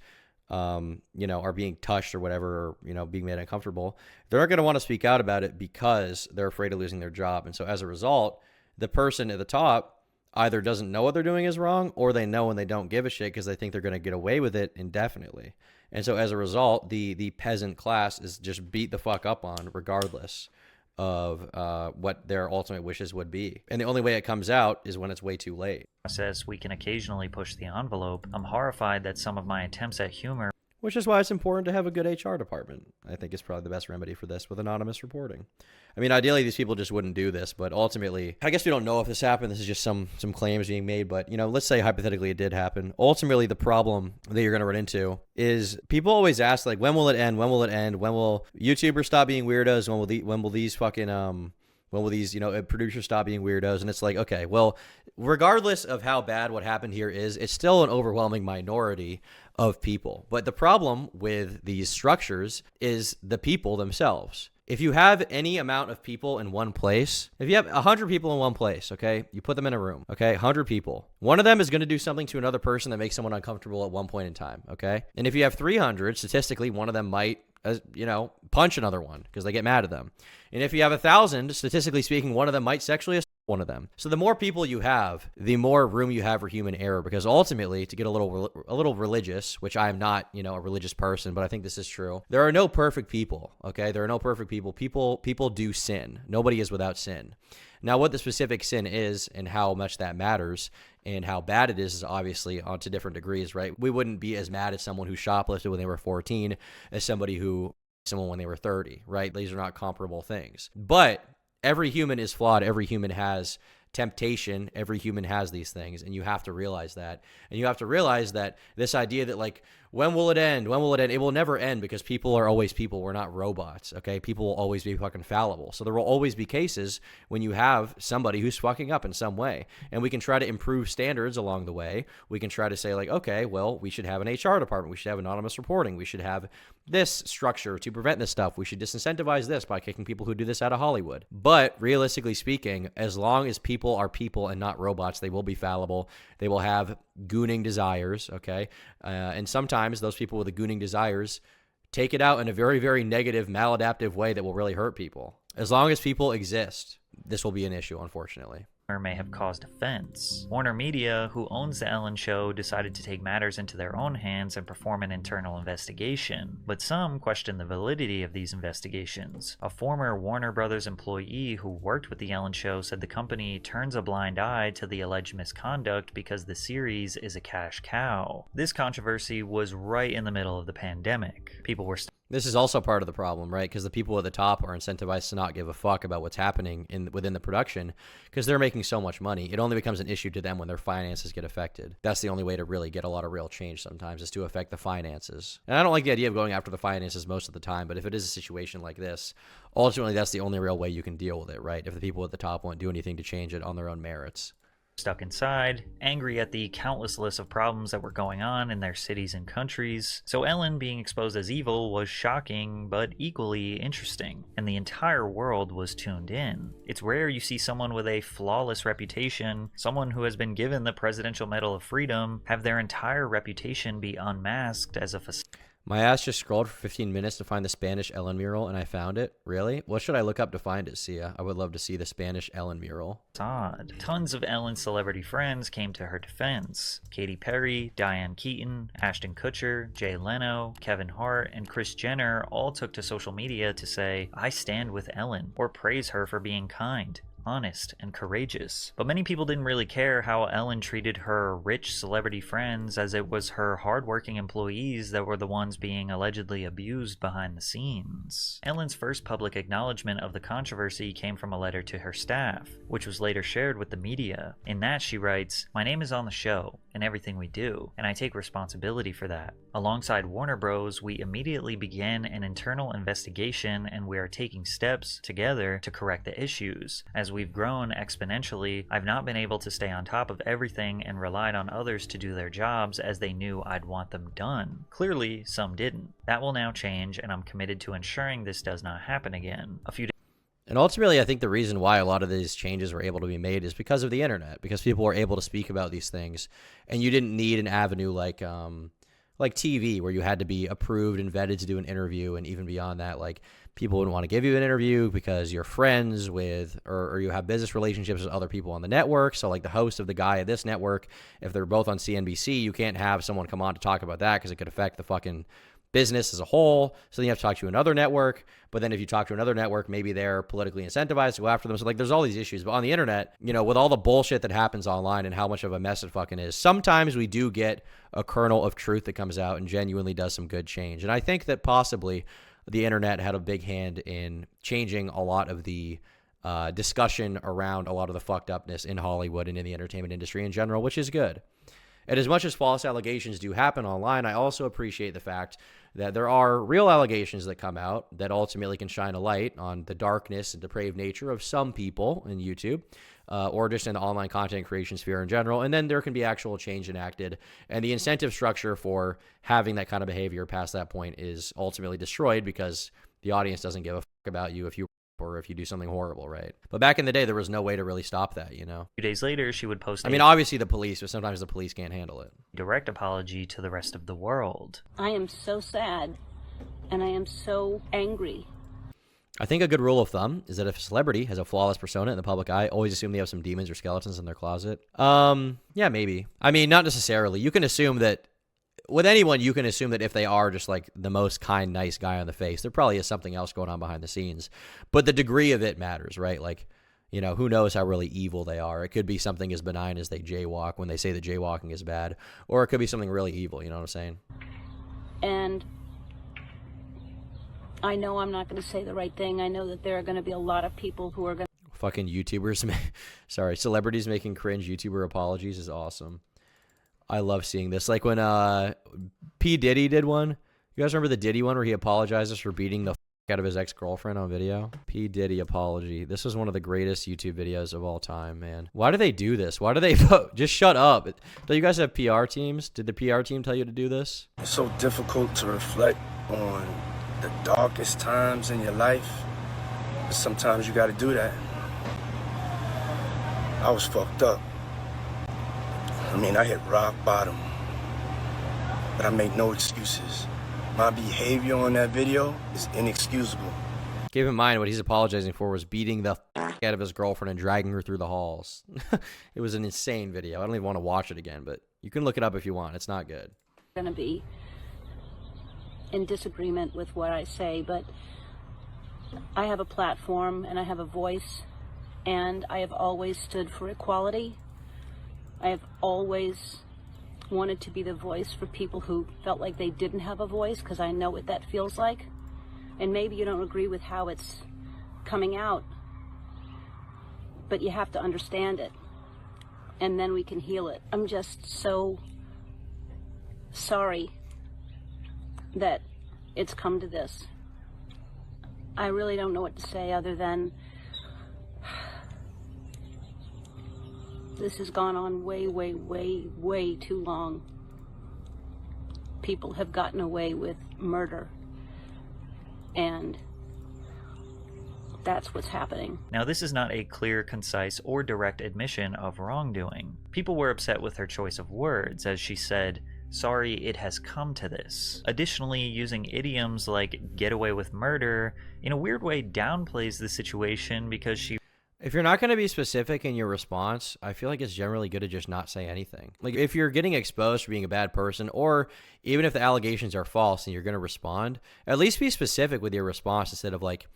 are being touched or whatever, or, being made uncomfortable, they're not going to want to speak out about it because they're afraid of losing their job. And so as a result, the person at the top either doesn't know what they're doing is wrong, or they know and they don't give a shit because they think they're going to get away with it indefinitely. And so as a result, the peasant class is just beat the fuck up on regardless of what their ultimate wishes would be. And the only way it comes out is when it's way too late. We can occasionally push the envelope. I'm horrified that some of my attempts at humor, which is why it's important to have a good HR department. I think it's probably the best remedy for this with anonymous reporting. I mean, ideally, these people just wouldn't do this, but ultimately, I guess we don't know if this happened. This is just some claims being made, but, let's say hypothetically it did happen. Ultimately, the problem that you're going to run into is people always ask, like, when will it end? When will it end? When will YouTubers stop being weirdos? When will these fucking, when will these, producers stop being weirdos? And it's like, okay, well, regardless of how bad what happened here is, it's still an overwhelming minority of people. But the problem with these structures is the people themselves. If you have any amount of people in one place, if you have 100 people in one place, okay, you put them in a room, okay, 100 people. One of them is going to do something to another person that makes someone uncomfortable at one point in time, okay? And if you have 300, statistically, one of them might as punch another one because they get mad at them. And if you have 1,000, statistically speaking, one of them might sexually assault one of them. So the more people you have, the more room you have for human error, because ultimately, to get a little religious, which I am not, a religious person, but I think this is true. There are no perfect people, okay? There are no perfect people. People do sin. Nobody is without sin. Now, what the specific sin is and how much that matters and how bad it is obviously on to different degrees, right? We wouldn't be as mad at someone who shoplifted when they were 14 as someone when they were 30, right? These are not comparable things. But every human is flawed. Every human has temptation. Every human has these things, and you have to realize that. And you have to realize that this idea that, like, when will it end? When will it end? It will never end, because people are always people. We're not robots, okay? People will always be fucking fallible. So there will always be cases when you have somebody who's fucking up in some way, and we can try to improve standards along the way. We can try to say, like, okay, well, we should have an HR department. We should have anonymous reporting. We should have this structure to prevent this stuff. We should disincentivize this by kicking people who do this out of Hollywood. But realistically speaking, as long as people are people and not robots, they will be fallible. They will have gooning desires, okay? And sometimes those people with the gooning desires take it out in a very, very negative, maladaptive way that will really hurt people. As long as people exist, this will be an issue, unfortunately. May have caused offense. Warner Media, who owns The Ellen Show, decided to take matters into their own hands and perform an internal investigation. But some question the validity of these investigations. A former Warner Brothers employee who worked with The Ellen Show said the company turns a blind eye to the alleged misconduct because the series is a cash cow. This controversy was right in the middle of the pandemic. People were This is also part of the problem, right? Because the people at the top are incentivized to not give a fuck about what's happening within the production because they're making so much money. It only becomes an issue to them when their finances get affected. That's the only way to really get a lot of real change sometimes, is to affect the finances. And I don't like the idea of going after the finances most of the time, but if it is a situation like this, ultimately that's the only real way you can deal with it, right? If the people at the top won't do anything to change it on their own merits. Stuck inside, angry at the countless list of problems that were going on in their cities and countries. So Ellen being exposed as evil was shocking, but equally interesting, and the entire world was tuned in. It's rare you see someone with a flawless reputation, someone who has been given the Presidential Medal of Freedom, have their entire reputation be unmasked as a facade. My ass just scrolled for 15 minutes to find the Spanish Ellen mural, and I found it. Really? What should I look up to find it, Sia? I would love to see the Spanish Ellen mural. Facade. Tons of Ellen's celebrity friends came to her defense. Katy Perry, Diane Keaton, Ashton Kutcher, Jay Leno, Kevin Hart, and Kris Jenner all took to social media to say, "I stand with Ellen," or praise her for being kind, honest, and courageous. But many people didn't really care how Ellen treated her rich celebrity friends, as it was her hardworking employees that were the ones being allegedly abused behind the scenes. Ellen's first public acknowledgement of the controversy came from a letter to her staff, which was later shared with the media. In that she writes, "My name is on the show and everything we do, and I take responsibility for that. Alongside Warner Bros., we immediately began an internal investigation, and we are taking steps together to correct the issues. As we've grown exponentially, I've not been able to stay on top of everything and relied on others to do their jobs as they knew I'd want them done. Clearly, some didn't. That will now change, and I'm committed to ensuring this does not happen again." And ultimately, I think the reason why a lot of these changes were able to be made is because of the internet, because people were able to speak about these things, and you didn't need an avenue like TV, where you had to be approved and vetted to do an interview, and even beyond that, like, people wouldn't want to give you an interview because you're friends with, or you have business relationships with other people on the network. So, like, the host of the guy at this network, if they're both on CNBC, you can't have someone come on to talk about that because it could affect the fucking business as a whole. So then you have to talk to another network. But then if you talk to another network, maybe they're politically incentivized to go after them. So, like, there's all these issues. But on the internet, with all the bullshit that happens online and how much of a mess it fucking is, sometimes we do get a kernel of truth that comes out and genuinely does some good change. And I think that possibly the internet had a big hand in changing a lot of the discussion around a lot of the fucked upness in Hollywood and in the entertainment industry in general, which is good. And as much as false allegations do happen online, I also appreciate the fact that there are real allegations that come out that ultimately can shine a light on the darkness and depraved nature of some people in YouTube, or just in the online content creation sphere in general. And then there can be actual change enacted. And the incentive structure for having that kind of behavior past that point is ultimately destroyed because the audience doesn't give a fuck about you if you do something horrible, right? But back in the day, there was no way to really stop that, A few days later, she would post obviously the police, but sometimes the police can't handle it. Direct apology to the rest of the world. I am so sad And I am so angry. I think a good rule of thumb is that if a celebrity has a flawless persona in the public eye, always assume they have some demons or skeletons in their closet. Yeah, maybe. I mean, not necessarily. You can assume that with anyone, you can assume that if they are just like the most kind, nice guy on the face, there probably is something else going on behind the scenes. But the degree of it matters, right? Like, you know, who knows how really evil they are? It could be something as benign as they jaywalk when they say that jaywalking is bad, or it could be something really evil, you know what I'm saying? And I know I'm not going to say the right thing. I know that there are going to be a lot of people who are going to... Fucking YouTubers, celebrities making cringe YouTuber apologies is awesome. I love seeing this. Like when P. Diddy did one. You guys remember the Diddy one where he apologizes for beating the out of his ex-girlfriend on video? P. Diddy apology. This was one of the greatest YouTube videos of all time, man. Why do they do this? Why do they just shut up? Do you guys have PR teams? Did the PR team tell you to do this? It's so difficult to reflect on the darkest times in your life. But sometimes you got to do that. I was fucked up. I mean, I hit rock bottom. But I make no excuses. My behavior on that video is inexcusable. Keep in mind what he's apologizing for was beating the out of his girlfriend and dragging her through the halls. It was an insane video. I don't even want to watch it again, but you can look it up if you want. It's not good. going to be in disagreement with what I say, but I have a platform and I have a voice, and I have always stood for equality. I have always wanted to be the voice for people who felt like they didn't have a voice, because I know what that feels like. And maybe you don't agree with how it's coming out, but you have to understand it, and then we can heal it. I'm just so sorry that it's come to this. I really don't know what to say other than this has gone on way, way, way, way too long. People have gotten away with murder, and that's what's happening. Now, this is not a clear, concise, or direct admission of wrongdoing. People were upset with her choice of words, as she said, "Sorry, it has come to this." Additionally, using idioms like "get away with murder" in a weird way downplays the situation, because she... If you're not going to be specific in your response, I feel like it's generally good to just not say anything. Like, if you're getting exposed for being a bad person, or even if the allegations are false and you're going to respond, at least be specific with your response instead of like,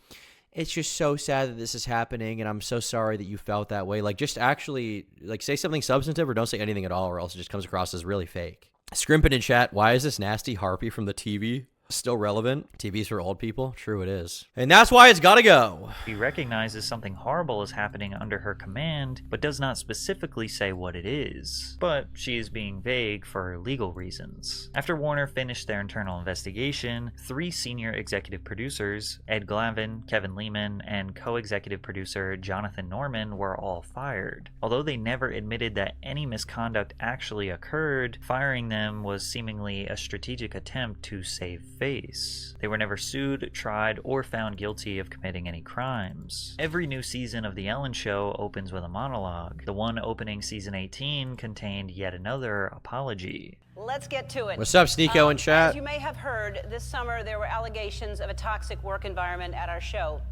"It's just so sad that this is happening and I'm so sorry that you felt that way." Like, just actually like say something substantive, or don't say anything at all, or else it just comes across as really fake. Scrimpin in chat, why is this nasty harpy from the TV still relevant? TV's for old people? True, it is. And that's why it's gotta go. She recognizes something horrible is happening under her command, but does not specifically say what it is. But she is being vague for legal reasons. After Warner finished their internal investigation, 3 senior executive producers, Ed Glavin, Kevin Lehman, and co-executive producer Jonathan Norman, were all fired. Although they never admitted that any misconduct actually occurred, firing them was seemingly a strategic attempt to save face. They were never sued, tried, or found guilty of committing any crimes. Every new season of The Ellen Show opens with a monologue. The one opening season 18 contained yet another apology. Let's get to it. What's up, Sneeko in chat? As you may have heard, this summer there were allegations of a toxic work environment at our show,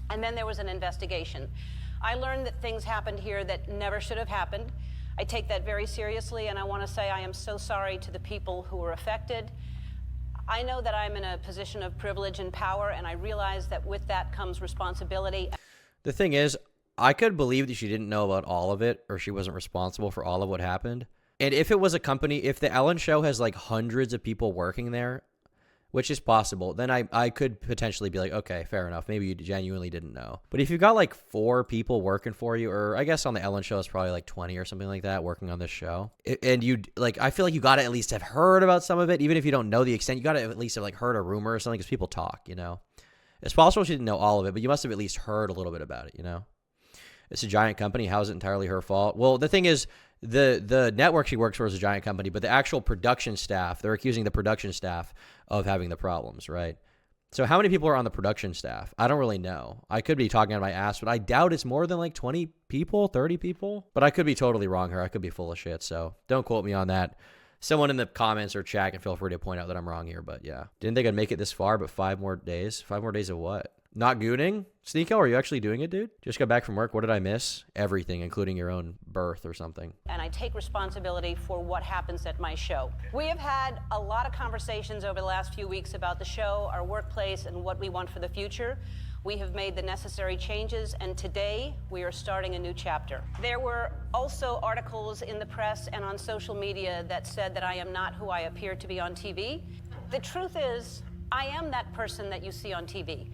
and then there was an investigation. I learned that things happened here that never should have happened. I take that very seriously, and I want to say I am so sorry to the people who were affected. I know that I'm in a position of privilege and power, and I realize that with that comes responsibility. The thing is, I could believe that she didn't know about all of it, or she wasn't responsible for all of what happened. And if it was a company, if the Ellen Show has like hundreds of people working there, which is possible, then I could potentially be like, okay, fair enough. Maybe you genuinely didn't know. But if you've got like 4 people working for you, or I guess on the Ellen Show it's probably like 20 or something like that working on this show, and you like, I feel like you got to at least have heard about some of it, even if you don't know the extent. You got to at least have like heard a rumor or something, because people talk, you know. It's possible she didn't know all of it, but you must have at least heard a little bit about it, you know. It's a giant company. How is it entirely her fault? Well, the thing is, the network she works for is a giant company, but the actual production staff, they're accusing the production staff of having the problems, right? So how many people are on the production staff? I don't really know. I could be talking out of my ass, but I doubt it's more than like 20 people, 30 people. But I could be totally wrong here. I could be full of shit, so don't quote me on that. Someone in the comments or chat can feel free to point out that I'm wrong here, but yeah. Didn't think I'd make it this far, but 5 more days? 5 more days of what? Not gooning? Sneako, are you actually doing it, dude? Just got back from work. What did I miss? Everything, including your own birth or something. And I take responsibility for what happens at my show. We have had a lot of conversations over the last few weeks about the show, our workplace, and what we want for the future. We have made the necessary changes, and today we are starting a new chapter. There were also articles in the press and on social media that said that I am not who I appear to be on TV. The truth is, I am that person that you see on TV.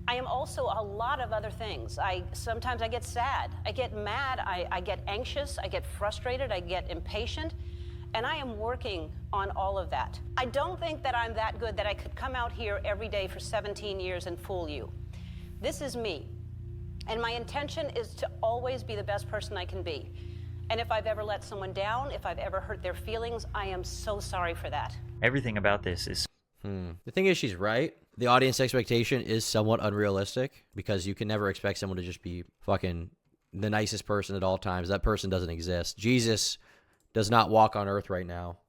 I am also a lot of other things. Sometimes I get sad, I get mad, I get anxious, I get frustrated, I get impatient, and I am working on all of that. I don't think that I'm that good that I could come out here every day for 17 years and fool you. This is me, and my intention is to always be the best person I can be. And if I've ever let someone down, if I've ever hurt their feelings, I am so sorry for that. Everything about this is... The thing is, she's right. The audience expectation is somewhat unrealistic because you can never expect someone to just be fucking the nicest person at all times. That person doesn't exist. Jesus does not walk on earth right now,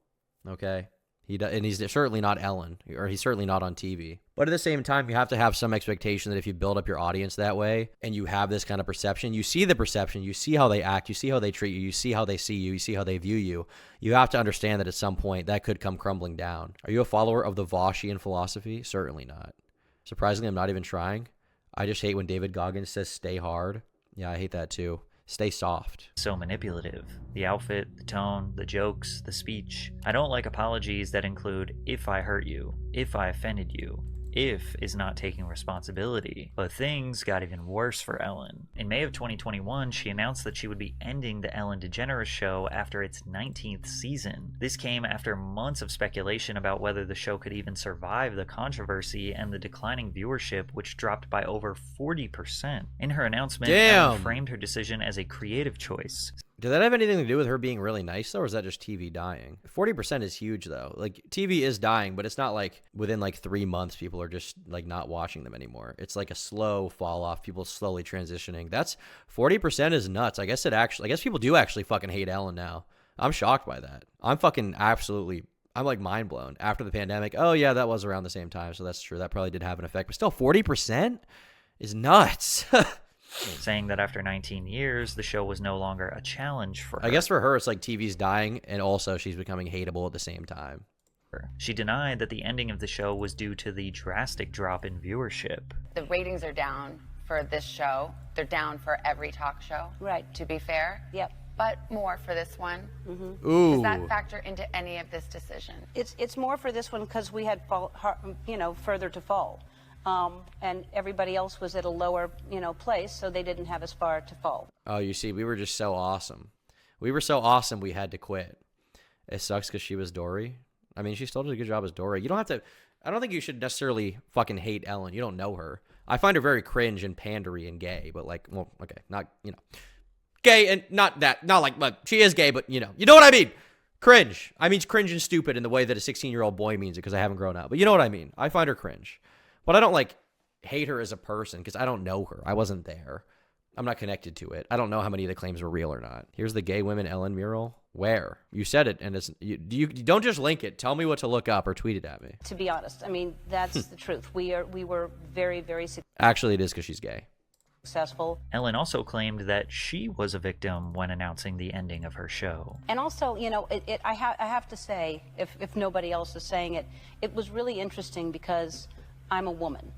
okay? And he's certainly not Ellen, or he's certainly not on TV. But at the same time, you have to have some expectation that if you build up your audience that way and you have this kind of perception, you see the perception, you see how they act, you see how they treat you, you see how they see you, you see how they view you. You have to understand that at some point that could come crumbling down. Are you a follower of the Voshian philosophy? Certainly not. Surprisingly, I'm not even trying. I just hate when David Goggins says stay hard. Yeah, I hate that too. Stay soft. So manipulative. The outfit, the tone, the jokes, the speech. I don't like apologies that include if I hurt you, if I offended you. If is not taking responsibility. But things got even worse for Ellen. In May of 2021, she announced that she would be ending the Ellen DeGeneres show after its 19th season. This came after months of speculation about whether the show could even survive the controversy and the declining viewership, which dropped by over 40%. In her announcement, Ellen framed her decision as a creative choice. Did that have anything to do with her being really nice, though, or is that just TV dying? 40% is huge, though. Like, TV is dying, but it's not like within, like, 3 months, people are just, like, not watching them anymore. It's like a slow fall off, people slowly transitioning. 40% is nuts. I guess people do actually fucking hate Ellen now. I'm shocked by that. I'm like, mind blown. After the pandemic, oh, yeah, that was around the same time, so that's true. That probably did have an effect. But still, 40% is nuts. Saying that after 19 years, the show was no longer a challenge for her. I guess for her, it's like TV's dying, and also she's becoming hateable at the same time. She denied that the ending of the show was due to the drastic drop in viewership. The ratings are down for this show. They're down for every talk show. Right. To be fair. Yep. But more for this one. Mm-hmm. Ooh. Does that factor into any of this decision? It's more for this one because we had further to fall. And everybody else was at a lower, place, so they didn't have as far to fall. Oh, you see, we were just so awesome. We were so awesome, we had to quit. It sucks because she was Dory. I mean, she still did a good job as Dory. You don't have to, I don't think you should necessarily fucking hate Ellen. You don't know her. I find her very cringe and pandery and gay, but like, well, okay, not, gay and not like, she is gay, but you know what I mean? Cringe. I mean, cringe and stupid in the way that a 16-year-old boy means it because I haven't grown up. But you know what I mean? I find her cringe. But I don't, hate her as a person because I don't know her. I wasn't there. I'm not connected to it. I don't know how many of the claims were real or not. Here's the Gay Women Ellen mural. Where? You said it, and you don't just link it. Tell me what to look up or tweet it at me. To be honest, I mean, that's the truth. We were very, very successful. Actually, it is because she's gay. Ellen also claimed that she was a victim when announcing the ending of her show. And also, I have to say, if nobody else is saying it, it was really interesting because I'm a woman,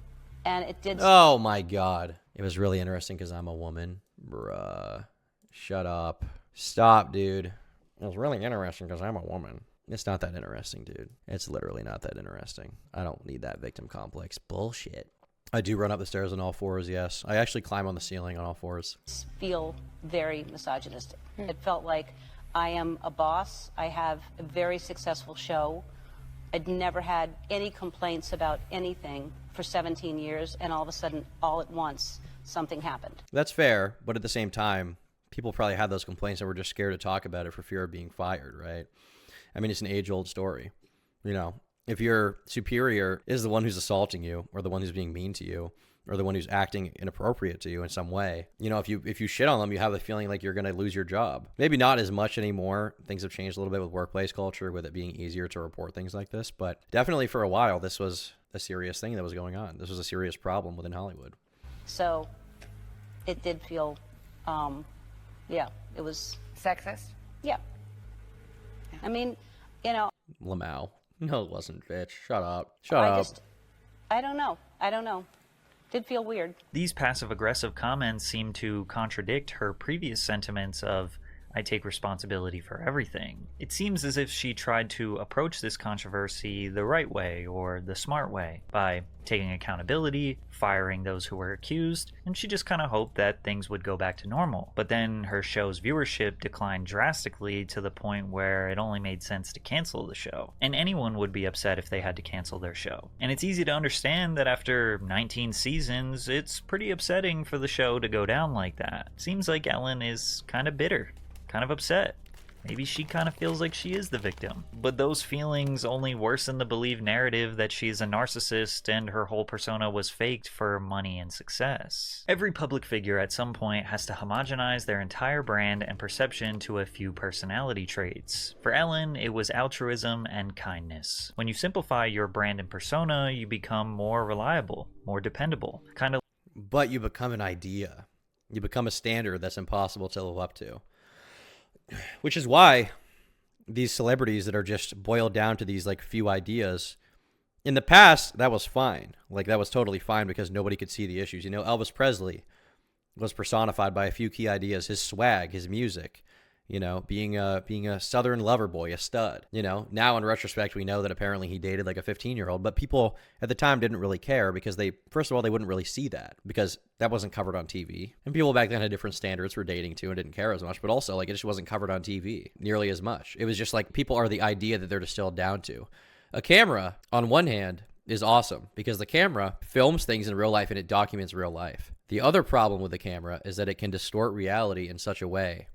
and it did. Oh my God. It was really interesting because I'm a woman. Bruh. Shut up. Stop, dude. It was really interesting because I'm a woman. It's not that interesting, dude. It's literally not that interesting. I don't need that victim complex bullshit. I do run up the stairs on all fours, yes. I actually climb on the ceiling on all fours. Feel very misogynistic. It felt like I am a boss. I have a very successful show. I'd never had any complaints about anything for 17 years, and all of a sudden, all at once, something happened. That's fair, but at the same time, people probably had those complaints and were just scared to talk about it for fear of being fired, right? I mean, it's an age-old story. If your superior is the one who's assaulting you or the one who's being mean to you, or the one who's acting inappropriate to you in some way. You know, if you shit on them, you have the feeling like you're going to lose your job. Maybe not as much anymore. Things have changed a little bit with workplace culture, with it being easier to report things like this. But definitely for a while, this was a serious thing that was going on. This was a serious problem within Hollywood. So it did feel, yeah, it was sexist. Yeah. I mean, you know. Lamau. No, it wasn't, bitch. Shut up. Shut up. I don't know. Did feel weird. These passive-aggressive comments seem to contradict her previous sentiments of, I take responsibility for everything. It seems as if she tried to approach this controversy the right way, or the smart way, by taking accountability, firing those who were accused, and she just kind of hoped that things would go back to normal. But then her show's viewership declined drastically to the point where it only made sense to cancel the show. And anyone would be upset if they had to cancel their show. And it's easy to understand that after 19 seasons, it's pretty upsetting for the show to go down like that. Seems like Ellen is kind of bitter. Kind of upset. Maybe she kind of feels like she is the victim. But those feelings only worsen the believed narrative that she's a narcissist and her whole persona was faked for money and success. Every public figure at some point has to homogenize their entire brand and perception to a few personality traits. For Ellen, it was altruism and kindness. When you simplify your brand and persona, you become more reliable, more dependable. But you become an idea. You become a standard that's impossible to live up to. Which is why these celebrities that are just boiled down to these like few ideas, in the past, that was fine. Like that was totally fine because nobody could see the issues. You know, Elvis Presley was personified by a few key ideas, his swag, his music, you know, being a Southern lover boy, a stud. You know, now in retrospect, we know that apparently he dated like a 15-year-old, but people at the time didn't really care because first of all, they wouldn't really see that because that wasn't covered on TV. And people back then had different standards for dating too and didn't care as much, but also like it just wasn't covered on TV nearly as much. It was just like people are the idea that they're distilled down to. A camera, on one hand, is awesome because the camera films things in real life and it documents real life. The other problem with the camera is that it can distort reality in such a way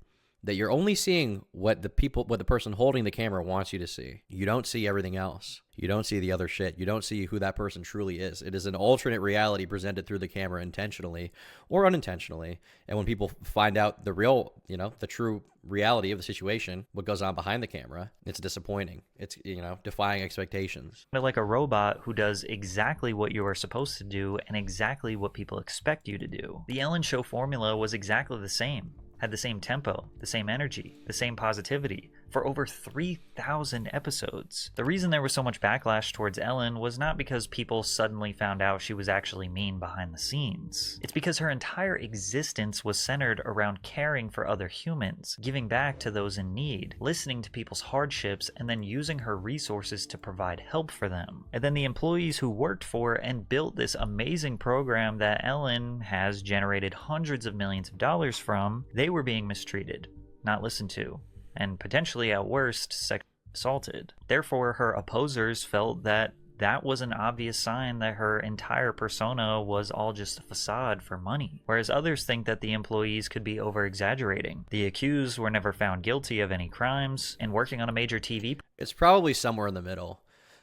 that you're only seeing what the person holding the camera wants you to see. You don't see everything else. You don't see the other shit. You don't see who that person truly is. It is an alternate reality presented through the camera intentionally or unintentionally. And when people find out the real, you know, the true reality of the situation, what goes on behind the camera, it's disappointing. It's, you know, defying expectations. Like a robot who does exactly what you are supposed to do and exactly what people expect you to do. The Ellen Show formula was exactly the same. Had the same tempo, the same energy, the same positivity for over 3,000 episodes. The reason there was so much backlash towards Ellen was not because people suddenly found out she was actually mean behind the scenes. It's because her entire existence was centered around caring for other humans, giving back to those in need, listening to people's hardships, and then using her resources to provide help for them. And then the employees who worked for and built this amazing program that Ellen has generated hundreds of millions of dollars from, they were being mistreated, not listened to, and potentially at worst sexually assaulted. Therefore, her opposers felt that that was an obvious sign that her entire persona was all just a facade for money, whereas others think that the employees could be over-exaggerating. The accused were never found guilty of any crimes, and working on a major TV... It's probably somewhere in the middle.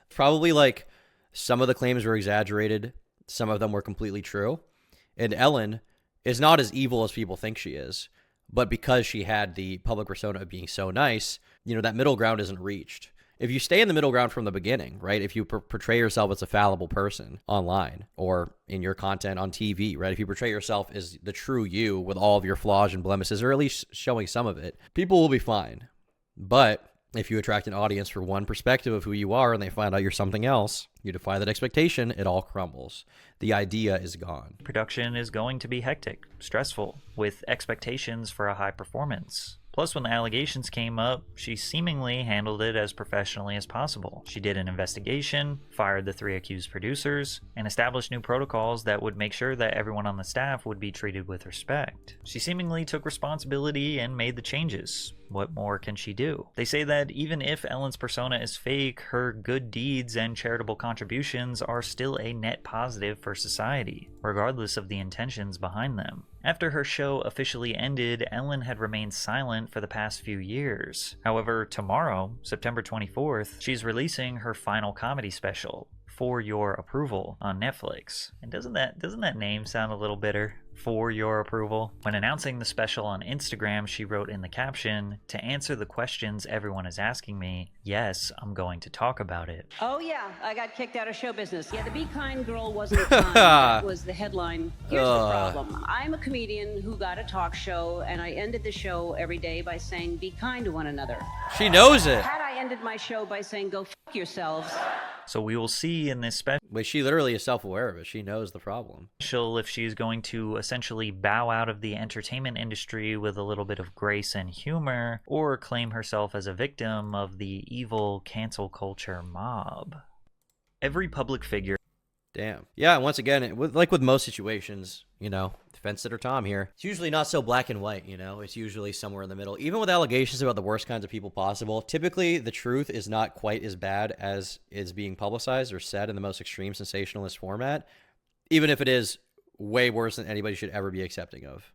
Probably like some of the claims were exaggerated, some of them were completely true, and Ellen is not as evil as people think she is. But because she had the public persona of being so nice, you know, that middle ground isn't reached. If you stay in the middle ground from the beginning, right? If you portray yourself as a fallible person online or in your content on TV, right? If you portray yourself as the true you with all of your flaws and blemishes, or at least showing some of it, people will be fine. But if you attract an audience for one perspective of who you are and they find out you're something else, you defy that expectation, it all crumbles. The idea is gone. Production is going to be hectic, stressful, with expectations for a high performance. Plus, when the allegations came up, she seemingly handled it as professionally as possible. She did an investigation, fired the 3 accused producers, and established new protocols that would make sure that everyone on the staff would be treated with respect. She seemingly took responsibility and made the changes. What more can she do? They say that even if Ellen's persona is fake, her good deeds and charitable contributions are still a net positive for society, regardless of the intentions behind them. After her show officially ended, Ellen had remained silent for the past few years. However, tomorrow, September 24th, she's releasing her final comedy special, For Your Approval on Netflix. And doesn't that name sound a little bitter? For Your Approval. When announcing the special on Instagram, she wrote in the caption, "To answer the questions everyone is asking me, yes, I'm going to talk about it." Oh yeah, I got kicked out of show business. Yeah, the Be Kind Girl wasn't kind. That was the headline. Here's the problem. I'm a comedian who got a talk show, and I ended the show every day by saying, be kind to one another. She knows it. Had I ended my show by saying, go fuck yourselves. So we will see in this special But she literally is self-aware of it. She knows the problem. if she's going to essentially bow out of the entertainment industry with a little bit of grace and humor, or claim herself as a victim of the evil cancel culture mob. Every public figure. Damn. Yeah, and once again, like with most situations, defense to Tom here, it's usually not so black and white, It's usually somewhere in the middle. Even with allegations about the worst kinds of people possible, typically the truth is not quite as bad as is being publicized or said in the most extreme sensationalist format, even if it is way worse than anybody should ever be accepting of.